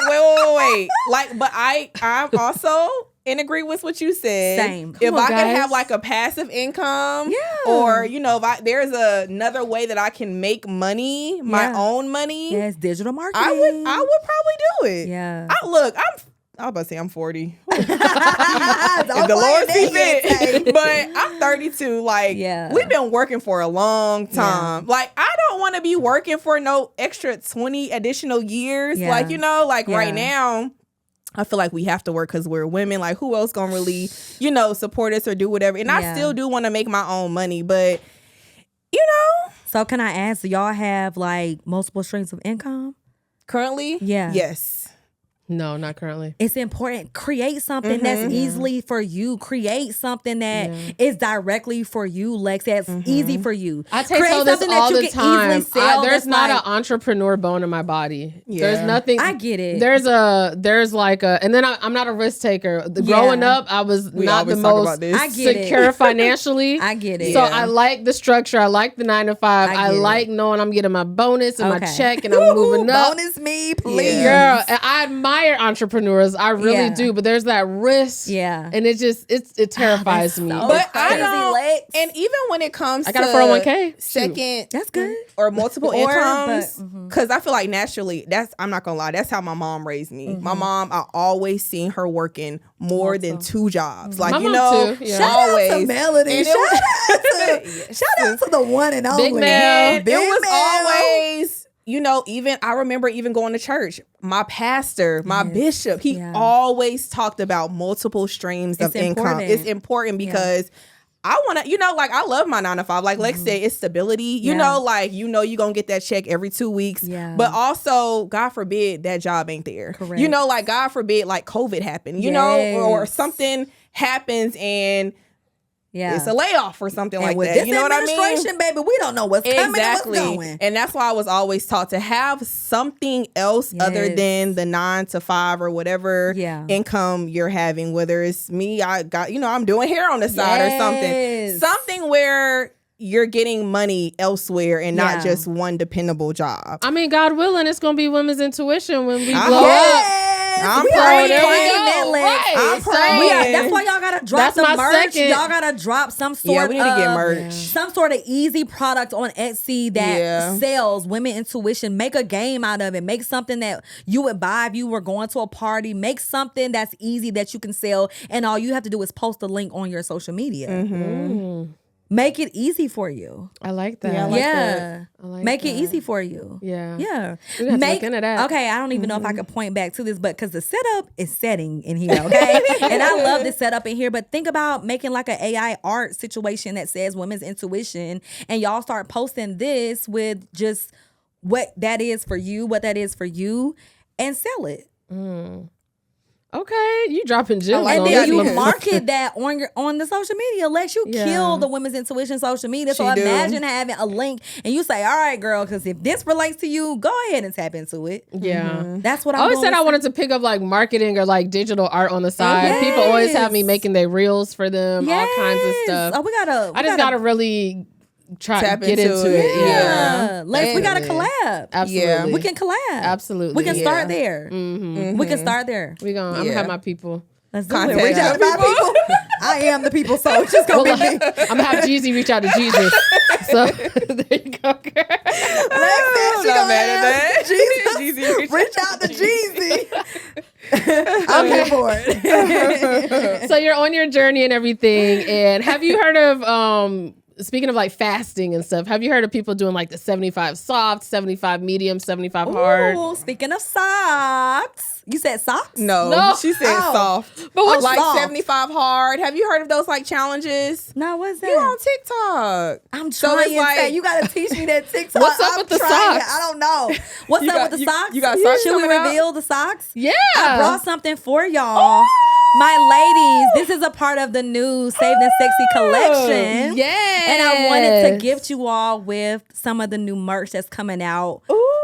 Wait. Like, but I'm also and agree with what you said. Same. If Come on, I could guys. have like a passive income, Yeah. or if there's another way that I can make money, my own money, Yes, digital marketing. I would probably do it. Yeah. I was about to say I'm 40. Don't If the play Lord that sees yet, fit. Tay. But I'm 32. Like, we've been working for a long time. Like, I don't want to be working for no extra 20 additional years. Yeah. Like, right now, I feel like we have to work because we're women. Like, who else gonna really, support us or do whatever? And I still do want to make my own money, but, So can I ask, do y'all have like multiple streams of income? currently, yes. No, not currently. It's important. Create something that's easily for you. Create something that is directly for you, Lex. That's easy for you. I take Create this something that all you the can time. easily sell There's that's not like- an entrepreneur bone in my body. Yeah. There's nothing. I get it. There's like a, and then I'm not a risk taker. Growing up, I was We not the always talk most about this. I get it. secure financially. I get it. So Yeah. I like the structure. I like the 9 to 5. I I get it. like knowing I'm getting my bonus and my Okay. check and I'm moving up. Bonus me, please. Girl, and I admire entrepreneurs. I really Yeah. do, but there's that risk. Yeah. And it terrifies me. so But I crazy, don't, Lex. and even when it comes I got to a 401k. second That's good. or multiple Or, incomes, but- because I feel like naturally, I'm not gonna lie, that's how my mom raised me. My Mm-hmm. mom, I always seen her working more than 2 jobs. Like, My mom too, yeah. Shout always. out to Melody. And Shout out to the one and only. Big Mel. And Big it was Mel. always, I remember even going to church. My pastor, my bishop, he always talked about multiple streams of income. important. It's important because I want to, I love my 9 to 5. Like Lex said, it's stability. You know, you're going to get that check every 2 weeks. Yeah. But also, God forbid, that job ain't there. Correct. God forbid, like COVID happened, or something happens and it's a layoff or something like with that. this You know what I mean? administration, baby, we don't know what's coming and what's going. And that's why I was always taught to have something else other than the 9 to 5 or whatever income you're having. Whether it's me, I got, I'm doing hair on the side or something. Something where you're getting money elsewhere and not just one dependable job. I mean, God willing, it's gonna be women's intuition when we I blow hope. up. I'm we praying. already There we claimed go. that, Lex. Right. I'm praying. That's why y'all gotta drop That's some my merch. second. Y'all gotta drop some sort we need to get of merch. some sort of easy product on Etsy that sells women intuition. Make a game out of it. Make something that you would buy if you were going to a party. Make something that's easy that you can sell, and all you have to do is post a link on your social media. Make it easy for you. I like that. Yeah, I like that. I like Make that. it easy for you. Yeah. Yeah. We have to look into that. Okay, I don't even know if I could point back to this, but because the setup is setting in here, okay? And I love the setup in here, but think about making like an AI art situation that says women's intuition, and y'all start posting this with just what that is for you, and sell it. Okay, you dropping gems. like And on then this you motherfucker. market that on the social media. Lex, you Yeah. kill the women's intuition social media. So She do. imagine having a link and you say, all right, girl, because if this relates to you, go ahead and tap into it. Yeah. That's what I always said I want. wanted to pick up like marketing or like digital art on the side. People always have me Yes. making their reels for them, all kinds of stuff. Oh, we gotta. I just gotta really try Tap to get into into it. it. Yeah, Lex, we gotta Definitely. collab. Absolutely. Yeah. We can collab. Absolutely. We can start Yeah. there. We can start there. I'm gonna Yeah. have my people. Let's do Contact it. Reach out to my people. I am the people, so it's just gonna be me. I'm gonna have Jeezy reach out to Jesus. So there you go, girl. Lex said she Not gonna mad at ask that. Jesus. Jeezy, Reach out to Jeezy. I'm here for it. So you're on your journey and everything. And have you heard of speaking of like fasting and stuff, have you heard of people doing like the 75 soft, 75 medium, 75 hard? Ooh, speaking of socks, you said socks? No, she said Oh. soft. But what's like soft? 75 hard. Have you heard of those like challenges? No, what's that? You on TikTok. I'm So trying. it's like- to you gotta teach me that TikTok. What's up I'm with the trying. socks? I don't know. What's You up got- with the you- socks? you got socks Should we coming out? reveal the socks? Yeah. I brought something for y'all. My ladies, this is a part of the new Saved and Sexy collection. Yes. And I wanted to gift you all with some of the new merch that's coming out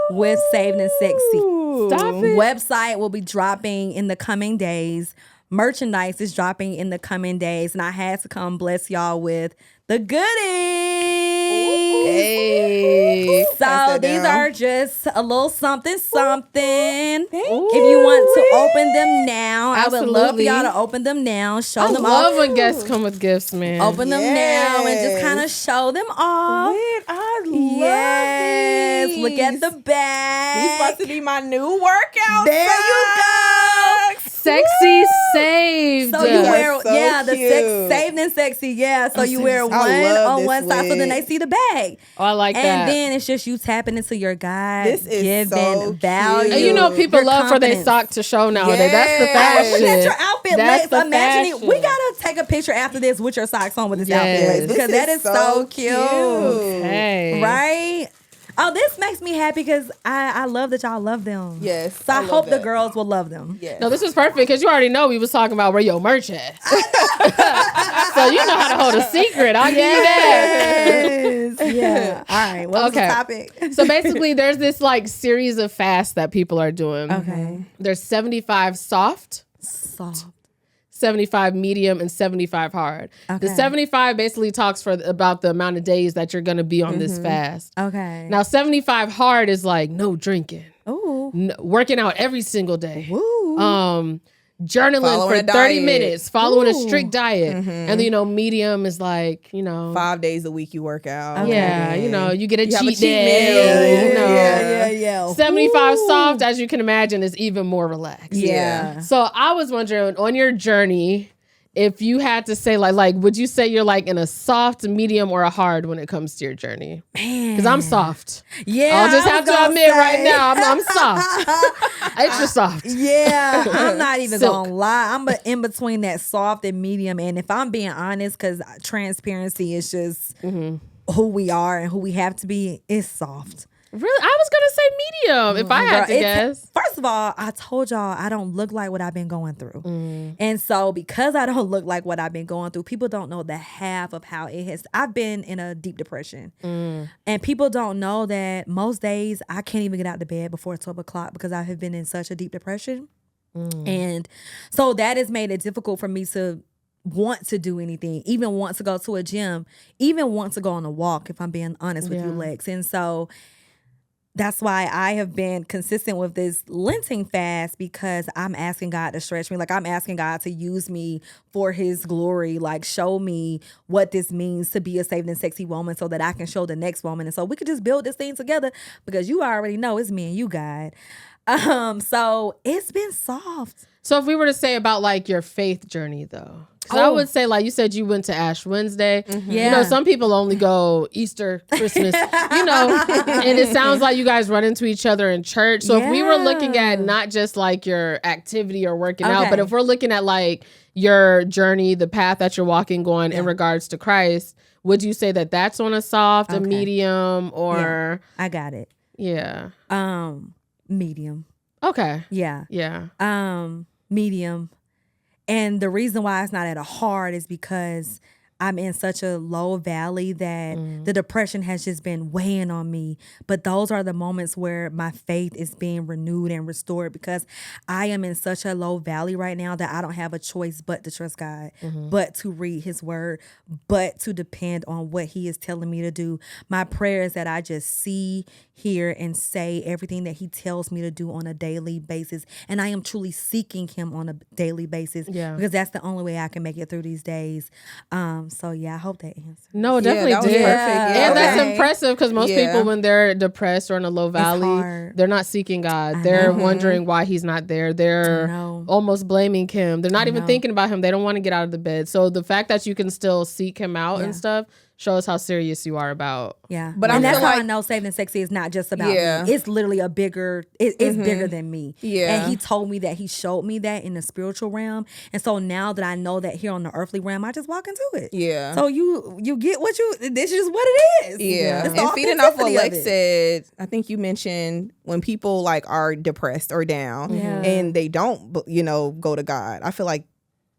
with Saved and Sexy. Stop it. Website will be dropping in the coming days. Merchandise is dropping in the coming days. And I had to come bless y'all with the goodies. Hey. So these are just a little something. If you want to open them now, I would love for y'all to open them now. Show them off. I love when guests come with gifts, man. Open them now and just kind of show them off. Whit, I love these. Look at the bag. These supposed to be my new workout. There you go. Sexy saved. So you wear, so the saved and sexy, So you wear one on one side, so then they see the bag. Oh, I like that. And then it's just you tapping into your God. This is giving so value. And you know people Your love for their confidence. sock to show nowadays. Yes. That's the fashion. Look at your outfit, That's Lex. the Imagine it. fashion. We gotta take a picture after this with your socks on with this outfit, Yes. Lex, because This that is so cute. Hey. Right? Oh, this makes me happy because I love that y'all love them. Yes, So I love hope the that. girls will love them. Yes. No, this was perfect because you already know we was talking about where your merch at. So you know how to hold a secret. I'll give you that. Yeah. All right. What's the topic? So basically, there's this like series of fasts that people are doing. Okay. There's 75 soft, Soft. 75 medium, and 75 hard. Okay. The 75 basically talks about the amount of days that you're going to be on this fast. Okay. Now, 75 hard is like no drinking, Ooh. working out every single day, Ooh. journaling Following for a 30 diet. minutes, following a Ooh. strict diet. And then, medium is like, 5 days a week you work out. Okay. yeah, you get a You have a cheat cheat day. meal. Yeah. 75 Ooh. soft, as you can imagine, is even more relaxed. Yeah. So I was wondering, on your journey, if you had to say like, would you say you're like in a soft, medium, or a hard when it comes to your journey? Because I'm soft. Yeah. I'll just I have was to gonna admit say. right now, I'm soft. Extra soft. Yeah, I'm not even Silk. gonna lie. I'm in between that soft and medium. And if I'm being honest, because transparency is just who we are and who we have to be, is soft. Really? I was going to say medium if I had Girl, to guess. First of all, I told y'all I don't look like what I've been going through. And so because I don't look like what I've been going through, people don't know the half of how it has. I've been in a deep depression. And people don't know that most days I can't even get out of bed before 12 o'clock because I have been in such a deep depression. And so that has made it difficult for me to want to do anything, even want to go to a gym, even want to go on a walk, if I'm being honest with you, Lex. And so that's why I have been consistent with this Lenting fast, because I'm asking God to stretch me. Like, I'm asking God to use me for his glory. Like, show me what this means to be a saved and sexy woman so that I can show the next woman. And so we could just build this thing together, because you already know it's me and you, God. So it's been soft. So if we were to say about like your faith journey though, because I would say, like you said, you went to Ash Wednesday. Yeah. Some people only go Easter, Christmas, and it sounds like you guys run into each other in church. So if we were looking at not just like your activity or working out, but if we're looking at like your journey, the path that you're walking, going in regards to Christ, would you say that that's on a soft, a medium, or? I got it. Yeah. Medium. Okay. Yeah. Yeah. Medium. And the reason why it's not at a hard is because I'm in such a low valley that the depression has just been weighing on me. But those are the moments where my faith is being renewed and restored, because I am in such a low valley right now that I don't have a choice but to trust God, but to read his word, but to depend on what he is telling me to do. My prayer is that I just see, hear, and say everything that he tells me to do on a daily basis. And I am truly seeking him on a daily basis, because that's the only way I can make it through these days. So yeah, I hope that answers. No, it definitely that was did. perfect. Yeah. And that's impressive, because most people, when they're depressed or in a low valley, hard. they're not seeking God. They're wondering why he's not there. They're almost blaming him. They're not even thinking about him. They don't want to get out of the bed. So the fact that you can still seek him out and stuff shows how serious you are about. Yeah. But and I that's feel how I like- know Saved and Sexy is not just about Yeah. me. It's literally a bigger, it's bigger than me. Yeah. And he told me that, he showed me that in the spiritual realm. And so now that I know that here on the earthly realm, I just walk into it. Yeah. So you get what this is what it is. Yeah. It's the And feeding off what authenticity Lex of it. said, I think you mentioned when people like are depressed or down and they don't, go to God. I feel like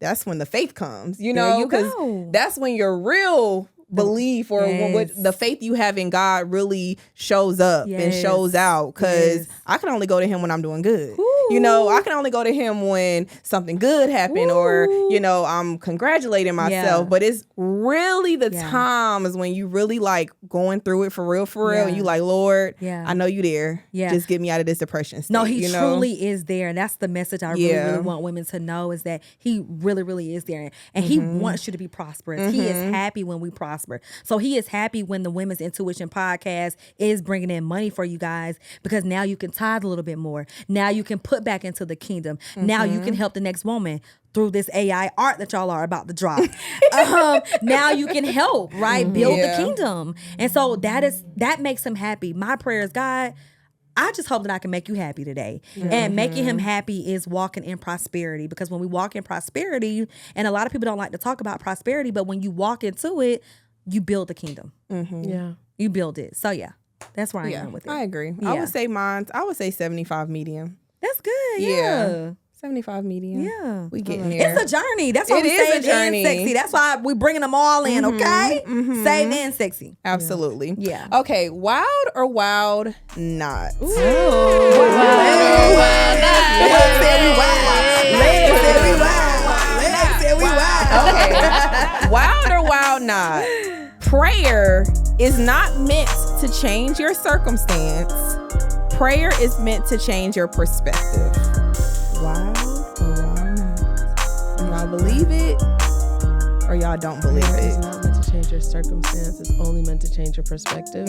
that's when the faith comes, There you because go. that's when your real belief or what the faith you have in God really shows up and shows out. Because I can only go to him when I'm doing good. Ooh. You know, I can only go to him when something good happened or, you know, I'm congratulating myself. But it's really the times when you really like going through it for real, and you like, Lord, I know you there. Just get me out of this depression state. No, he truly is there. And that's the message I really want women to know, is that he really, really is there. And he wants you to be prosperous. He is happy when we prosper. So he is happy when the Women's Intuition podcast is bringing in money for you guys, because now you can tithe a little bit more. Now you can put back into the kingdom. Now you can help the next woman through this AI art that y'all are about to drop. Now you can help, right? Build the kingdom. And so that makes him happy. My prayer is, God, I just hope that I can make you happy today. And making him happy is walking in prosperity, because when we walk in prosperity, and a lot of people don't like to talk about prosperity, but when you walk into it, you build the kingdom. You build it. So that's where I am with it. I agree. I would say 75 medium. That's good. Yeah. 75 medium. Yeah. We getting there. It's a journey. That's why we saved and sexy. That's why we bringing them all in, okay? Saved and sexy. Absolutely. Yeah. Okay, wild or wild not? Ooh. Wild not. Okay. Wild or wild not? Prayer is not meant to change your circumstance. Prayer is meant to change your perspective. Wild or wild not? Y'all believe it or y'all don't believe it? It's not meant to change your circumstance. It's only meant to change your perspective.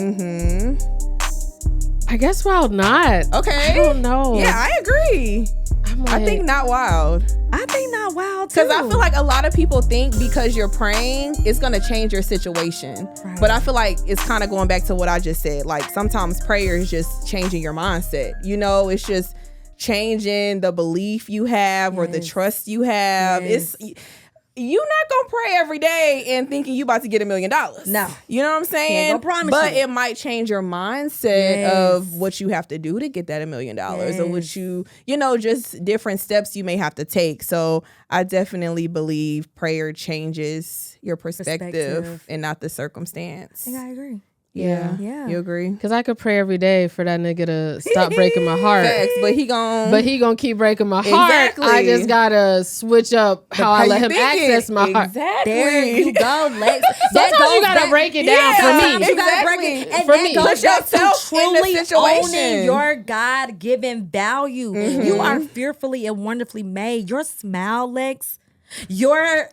I guess wild not. Okay. I don't know. Yeah, I agree. I think not wild. I think not wild too. Because I feel like a lot of people think because you're praying, it's going to change your situation. Right. But I feel like it's kind of going back to what I just said. Like sometimes prayer is just changing your mindset. You know, it's just changing the belief you have or the trust you have. You're not gonna pray every day and thinking you about to get $1 million. No. You know what I'm saying? No promise. But it might change your mindset of what you have to do to get that $1 million or what you know, just different steps you may have to take. So I definitely believe prayer changes your perspective and not the circumstance. I think I agree. Yeah. You agree? Because I could pray every day for that nigga to stop breaking my heart. Facts, but he gonna keep breaking my heart. Exactly. I just gotta switch up how I let him access my heart. Exactly. There you go, Lex. Sometimes you gotta break it down for me. You gotta break it. And for that me. goes Put back to yourself in the truly situation. owning your God-given value. You are fearfully and wonderfully made. Your smile, Lex. Your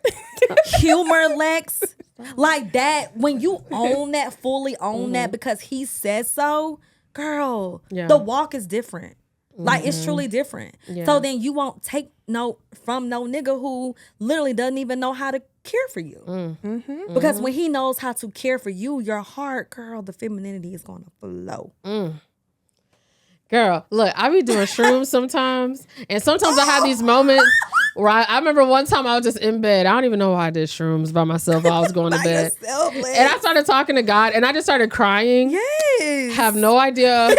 humor, Lex. Like that, when you own that, fully own that because he says so, girl, the walk is different. Like it's truly different. So then you won't take no from no nigga who literally doesn't even know how to care for you. Because when he knows how to care for you, your heart, girl, the femininity is gonna flow. Girl, look, I be doing shrooms sometimes, and sometimes I have these moments where I remember one time I was just in bed. I don't even know why I did shrooms by myself while I was going to bed. And I started talking to God, and I just started crying. Yes. Have no idea.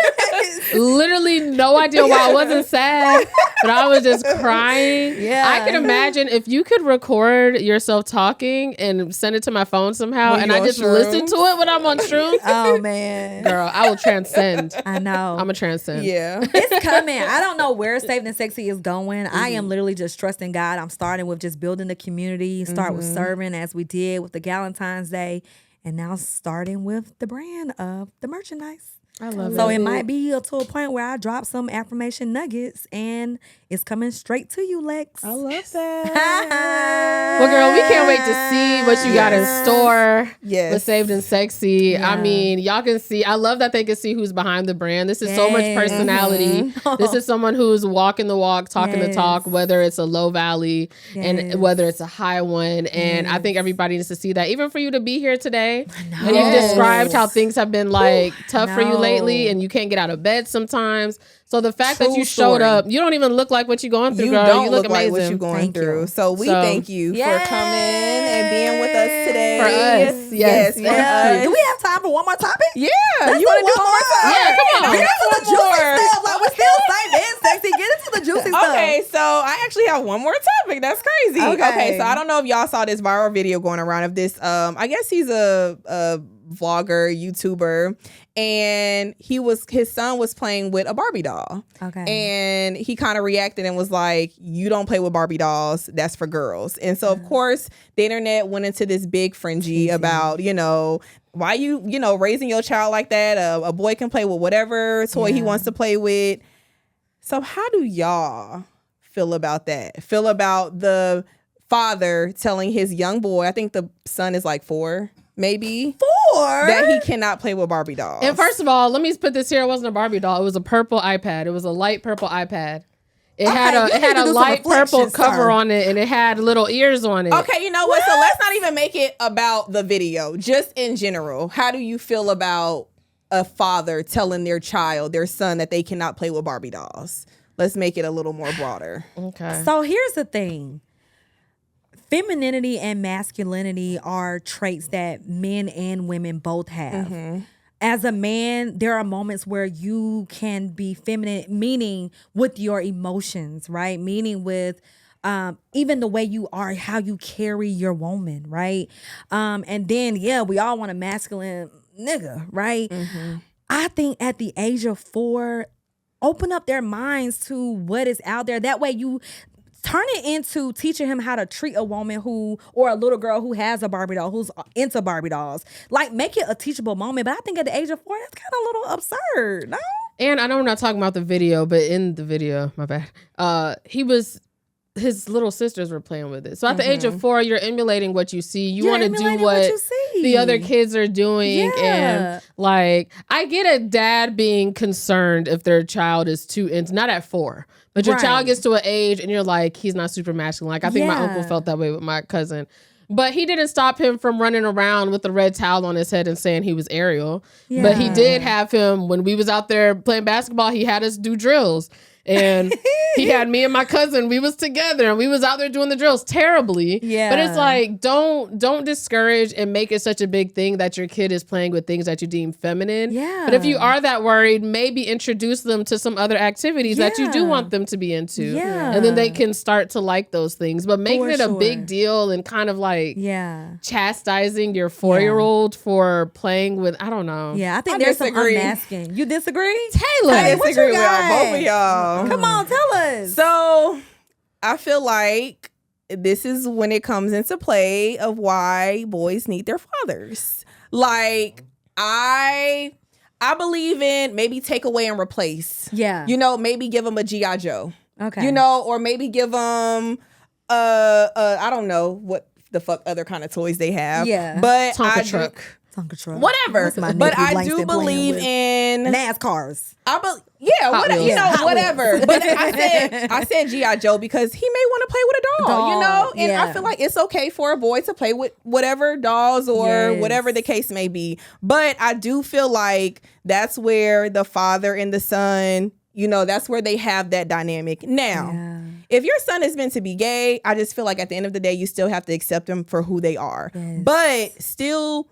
Literally no idea why I wasn't sad, but I was just crying. Yeah. I can imagine if you could record yourself talking and send it to my phone somehow, and I just listen to it when I'm on shrooms. Oh, man. Girl, I will transcend. I know. I'm a transcend. Yeah. It's coming. I don't know where Saved and Sexy is going. I am literally just trusting God. I'm starting with just building the community, start with serving as we did with the Galentine's Day, and now starting with the brand of the merchandise. I love it. So it might be to a point where I drop some affirmation nuggets and it's coming straight to you, Lex. I love that. Well, girl, we can't wait to see what you got in store with Saved and Sexy. Yeah. I mean, y'all can see. I love that they can see who's behind the brand. This is so much personality. This is someone who's walking the walk, talking the talk, whether it's a low valley and whether it's a high one. And I think everybody needs to see that. Even for you to be here today, and you described how things have been like tough for you lately, and you can't get out of bed sometimes. So the fact that you showed up, you don't even look like what you're going through, girl. Don't you look like amazing. what you're going through. So we thank you for coming and being with us today. For us. Yes. Do we have time for one more topic? Yeah. You want to do one more time? Yeah, come on. Get into the juicy stuff. Like, we're still Saved and Sexy. Get into the juicy stuff. Okay, So I actually have one more topic. That's crazy. Okay, so I don't know if y'all saw this viral video going around of this. I guess he's a vlogger, YouTuber, and his son was playing with a Barbie doll. Okay. And he kind of reacted and was like, "You don't play with Barbie dolls. That's for girls." And so of course the internet went into this big frenzy about, why you raising your child like that. A boy can play with whatever toy he wants to play with. So how do y'all feel about that? Feel about the father telling his young boy, I think the son is like 4, maybe 4, that he cannot play with Barbie dolls. And first of all, let me put this here. It wasn't a Barbie doll. It was a purple iPad. It was a light purple iPad. It had a light purple cover on it, and it had little ears on it. Okay, you know what? So let's not even make it about the video. Just in general, how do you feel about a father telling their son, that they cannot play with Barbie dolls? Let's make it a little more broader. Okay. So here's the thing. Femininity and masculinity are traits that men and women both have. As a man, there are moments where you can be feminine, meaning with your emotions, right? Meaning with even the way you are, how you carry your woman, right? And then, we all want a masculine nigga, right? I think at the age of 4, open up their minds to what is out there. That way you turn it into teaching him how to treat a woman or a little girl who has a Barbie doll, who's into Barbie dolls. Like, make it a teachable moment. But I think at the age of 4, that's kind of a little absurd, no? And I know we're not talking about the video, but in the video, my bad, his little sisters were playing with it. So at the age of 4, you're emulating what you see. You want to do what the other kids are doing. And like, I get a dad being concerned if their child is too into, not at 4, but your child gets to an age and you're like, he's not super masculine. Like, I think my uncle felt that way with my cousin. But he didn't stop him from running around with the red towel on his head and saying he was Ariel. But he did have him, when we was out there playing basketball, he had us do drills. And he had me and my cousin, we was together and we was out there doing the drills terribly. But it's like, don't discourage and make it such a big thing that your kid is playing with things that you deem feminine. But if you are that worried, maybe introduce them to some other activities that you do want them to be into. And then they can start to like those things. But making it a big deal and kind of like chastising your 4-year-old for playing with, I don't know. I think there's some unmasking. You disagree? Taylor. I disagree with both of y'all. Come on, tell us. So I feel like this is when it comes into play of why boys need their fathers. Like, I believe in maybe take away and replace. Maybe give them a G.I. Joe. Okay. Or maybe give them I don't know what the fuck other kind of toys they have. But Tonka truck. Whatever. But I do believe in NASCARs. Whatever. But I said G.I. Joe because he may want to play with a doll, And I feel like it's okay for a boy to play with whatever dolls or whatever the case may be. But I do feel like that's where the father and the son, that's where they have that dynamic. Now, if your son is meant to be gay, I just feel like at the end of the day, you still have to accept them for who they are. But still,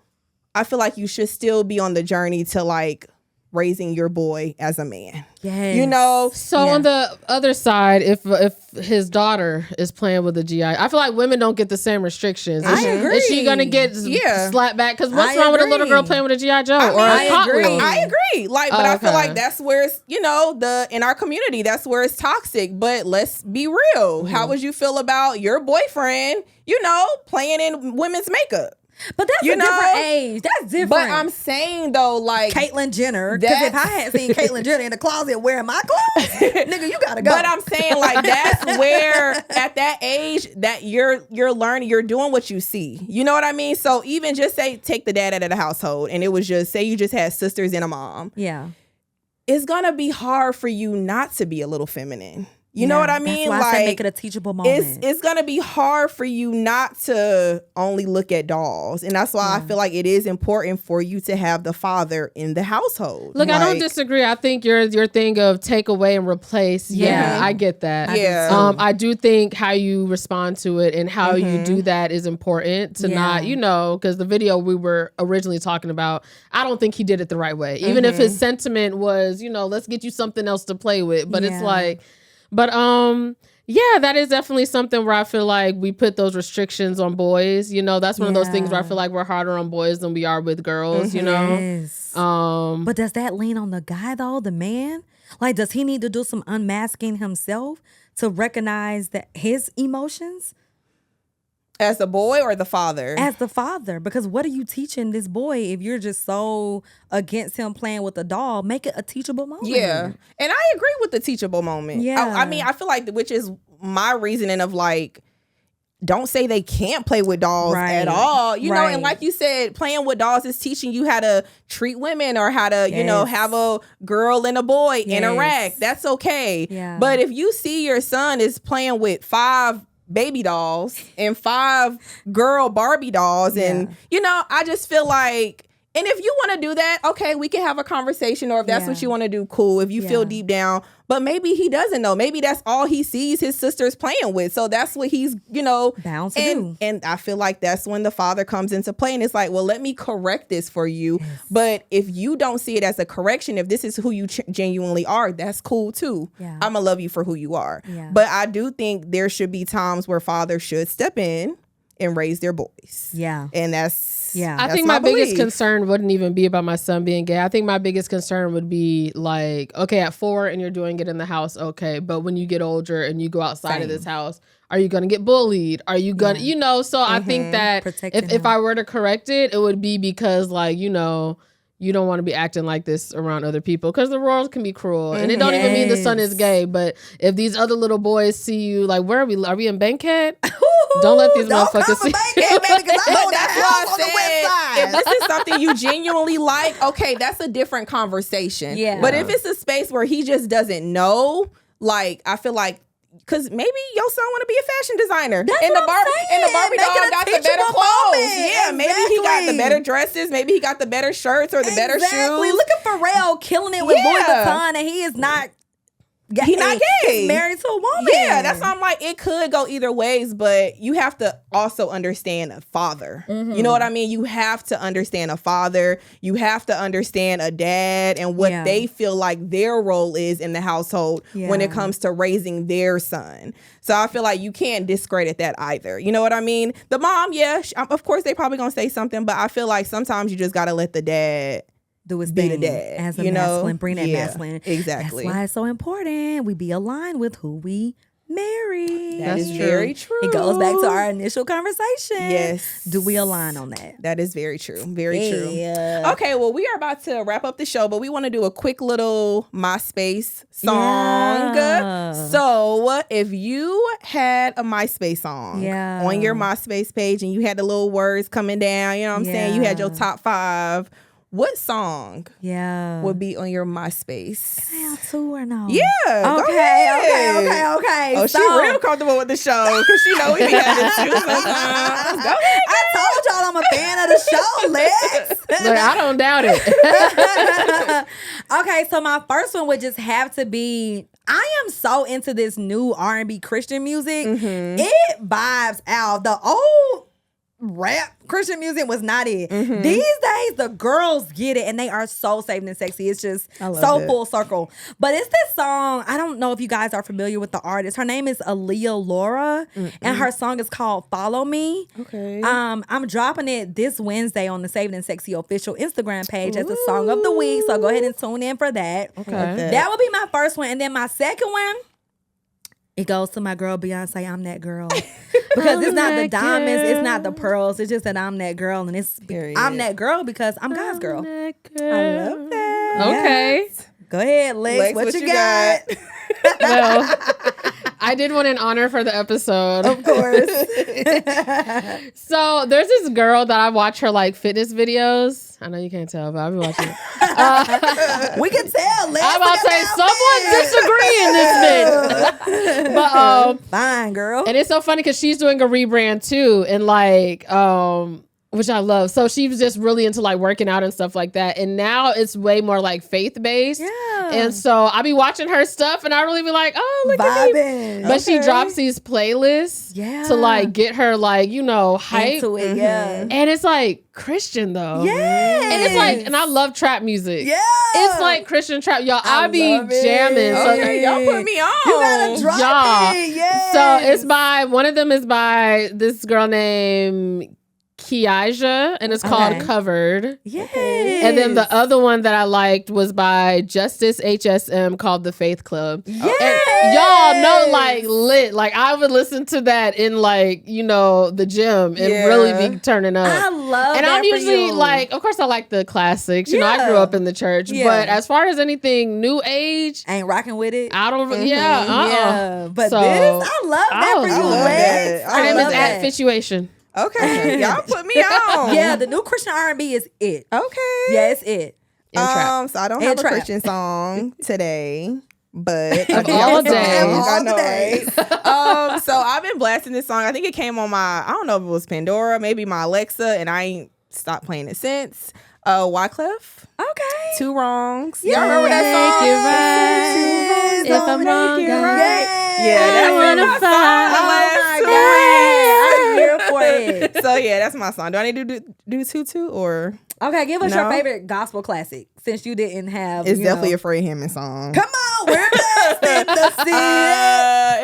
I feel like you should still be on the journey to like raising your boy as a man. So on the other side, if his daughter is playing with a GI, I feel like women don't get the same restrictions. I agree. Is she gonna get slapped back? Because what's wrong with a little girl playing with a GI Joe or a Hot Wheels? I agree. Like, but I feel like that's where it's in our community, that's where it's toxic. But let's be real. How would you feel about your boyfriend, playing in women's makeup? But that's a different age. That's different. But I'm saying though, like Caitlyn Jenner. Because if I had seen Caitlyn Jenner in the closet wearing my clothes, nigga, you gotta go. But I'm saying like that's where at that age that you're learning, you're doing what you see. You know what I mean? So even just take the dad out of the household, and it was just say you just had sisters and a mom. It's gonna be hard for you not to be a little feminine. You know what I mean? That's why I said make it a teachable moment. It's going to be hard for you not to only look at dolls. And that's why I feel like it is important for you to have the father in the household. Look, I don't disagree. I think your thing of take away and replace. Yeah, I get that. I do think how you respond to it and how you do that is important to not, because the video we were originally talking about, I don't think he did it the right way. Even if his sentiment was, let's get you something else to play with. But it's like... But Yeah, that is definitely something where I feel like we put those restrictions on boys. You know, that's one of those things where I feel like we're harder on boys than we are with girls, you know? Yes. But does that lean on the guy though, the man? Like, does he need to do some unmasking himself to recognize that his emotions? As the boy or the father? As the father. Because what are you teaching this boy if you're just so against him playing with a doll? Make it a teachable moment. Yeah. And I agree with the teachable moment. Yeah. I mean, I feel like, which is my reasoning of like, don't say they can't play with dolls at all. You know, and like you said, playing with dolls is teaching you how to treat women or how to, you know, have a girl and a boy interact. That's okay. Yeah. But if you see your son is playing with 5 baby dolls and 5 girl Barbie dolls, and, you know, I just feel like, and if you want to do that, okay, we can have a conversation, or if that's what you want to do, cool. If you feel deep down, but maybe he doesn't know. Maybe that's all he sees his sisters playing with. So that's what he's, you know, bound to do. And I feel like that's when the father comes into play, and it's like, well, let me correct this for you. But if you don't see it as a correction, if this is who you genuinely are, that's cool too. I'm gonna love you for who you are. But I do think there should be times where fathers should step in and raise their boys. And that's I think my biggest concern wouldn't even be about my son being gay. I think my biggest concern would be like, okay, at 4 and you're doing it in the house, okay, but when you get older and you go outside of this house, are you gonna get bullied? Are you gonna, you know? So I think that if I were to correct it, it would be because, like, you know, you don't want to be acting like this around other people, because the world can be cruel. And it don't even mean the son is gay, but if these other little boys see you, like, where are we? Are we in Bankhead? Don't let these motherfuckers see you. If this is something you genuinely like, okay, that's a different conversation. But if it's a space where he just doesn't know, like, I feel like, because maybe your son want to be a fashion designer, and the Barbie doll got the better clothes. Maybe he got the better dresses. Maybe he got the better shirts or the better shoes. Look at Pharrell killing it with Louis Vuitton, and he is not. He's not gay. He's married to a woman. Yeah, that's why I'm like, it could go either ways, but you have to also understand a father. You know what I mean? You have to understand a father. You have to understand a dad and what they feel like their role is in the household when it comes to raising their son. So I feel like you can't discredit that either. You know what I mean? The mom, of course they probably gonna say something, but I feel like sometimes you just gotta let the dad do his be thing the dad, as a masculine, bring that masculine. Exactly. That's why it's so important we be aligned with who we marry. That is very true. It goes back to our initial conversation. Yes. Do we align on that? That is very true. Very true. Okay, well, we are about to wrap up the show, but we want to do a quick little MySpace song. So if you had a MySpace song on your MySpace page and you had the little words coming down, you know what I'm saying? You had your top 5. What song would be on your MySpace? Can I have 2 or no? Yeah. Okay. Oh, she real comfortable with the show because she know we be having to choose sometimes. Go ahead. I told y'all I'm a fan of the show, Lex. Look, I don't doubt it. Okay, so my first one would just have to be, I am so into this new R&B Christian music. It vibes out. The old rap Christian music was not it. These days the girls get it and they are so safe and sexy. It's just so full circle. But it's this song, I don't know if you guys are familiar with the artist. Her name is Aaliyah Laura and her song is called Follow Me. I'm dropping it this Wednesday on the Saved and Sexy official Instagram page as the song of the week. So go ahead and tune in for that. That would be my first one. And then my second one, it goes to my girl Beyonce, I'm that girl. Because it's not the diamonds, it's not the pearls. It's just that I'm that girl. And it's I'm that girl because I'm God's girl. I love that. Okay. Yes. Go ahead, Lex. What you got? Well, I did one in honor for the episode. Of course. So there's this girl that I watch her like fitness videos. I know you can't tell, but I've been watching it. We can tell, Lex. I'm about to say someone disagree in this bitch. But fine, girl. And it's so funny because she's doing a rebrand too. And like which I love. So she was just really into like working out and stuff like that. And now it's way more like faith based. Yeah. And so I be watching her stuff and I really be like, oh, look at me. Vibing. But she drops these playlists to like get her like, you know, hype. Into it, yeah. And it's like Christian though. Yeah. And it's like, and I love trap music. Yeah. It's like Christian trap. Y'all, I be love it. jamming. So Okay, y'all put me on. You gotta drop Y'all. it. Yes. So it's by, one of them is by this girl named Kiaja, and it's called Covered. Yes. And then the other one that I liked was by Justice HSM called The Faith Club. Yes. And y'all know, like, lit. Like, I would listen to that in, like, you know, the gym and really be turning up. I love and that I'm for usually you. like, of course, I like the classics. You know, I grew up in the church. Yeah. But as far as anything new age, ain't rocking with it. I don't, Yeah. But So, this, I love that for I you, love Lex. that. Her name is that. Adfituation. Okay, y'all put me on. Yeah, the new Christian R&B is it. Okay. Yeah, it's it. And trap. So I don't And have trap. a Christian song today, but Of all days. I know, All the days. right? So I've been blasting this song. I think it came on my, I don't know if it was Pandora, maybe my Alexa, and I ain't stopped playing it since. Wyclef, Okay. Two Wrongs. Yeah. Y'all remember that song? Yes. If I'm wrong, Make it God. right. Yeah, that's I been wanna my fight. song the last Oh my 2 God. I'm here for it. weeks. So yeah, that's my song. Do I need to do Tutu or? Okay, give us your No? favorite gospel classic since you didn't have. It's you definitely know. a Fred Hammond song. Come on, we're blessed in the city.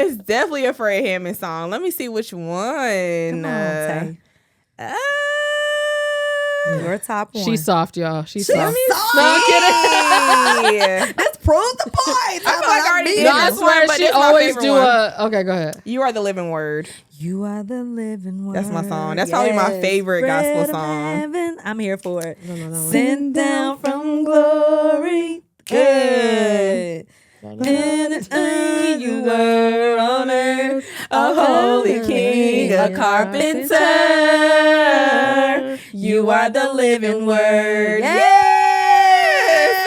It's definitely a Fred Hammond song. Let me see which one. Come on, Tay. Your top one. She's soft, y'all. She's She's soft. soft. No, I'm kidding. Yeah. Let's prove the point. I feel like I already did No, I this swear one, but she this my always favorite do one. okay, go ahead. You Are the Living Word. You are the living word. That's my song. That's probably my favorite gospel Bread of song. heaven. I'm here for it. No. Sent down from glory. Good. And you were on earth, A holy king, a carpenter. You are the living word.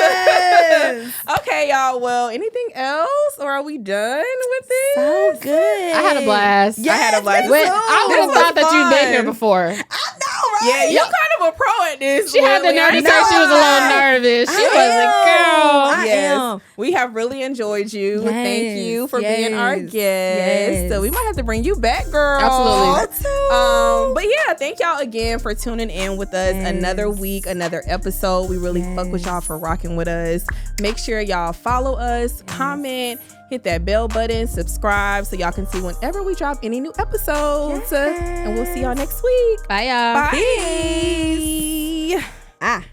Yes. Okay, y'all. Well, anything else, or are we done with this? So good. I had a blast. I had a blast. Wait, I would have This thought was that you'd been here fun. before. I know, right? Yeah, you kind of a pro at this. She had the Whitley. nerve to say she was a little nervous. She wasn't, girl. I am. We have really enjoyed you. Yes, Thank you for being our yes, guest. yes. So we might have to bring you back, girl. Absolutely. But yeah, thank y'all again for tuning in with us. Yes. Another week, another episode. We really fuck with y'all for rocking with us. Make sure y'all follow us, comment, hit that bell button, subscribe so y'all can see whenever we drop any new episodes. And we'll see y'all next week. Bye, y'all. Bye. Ah.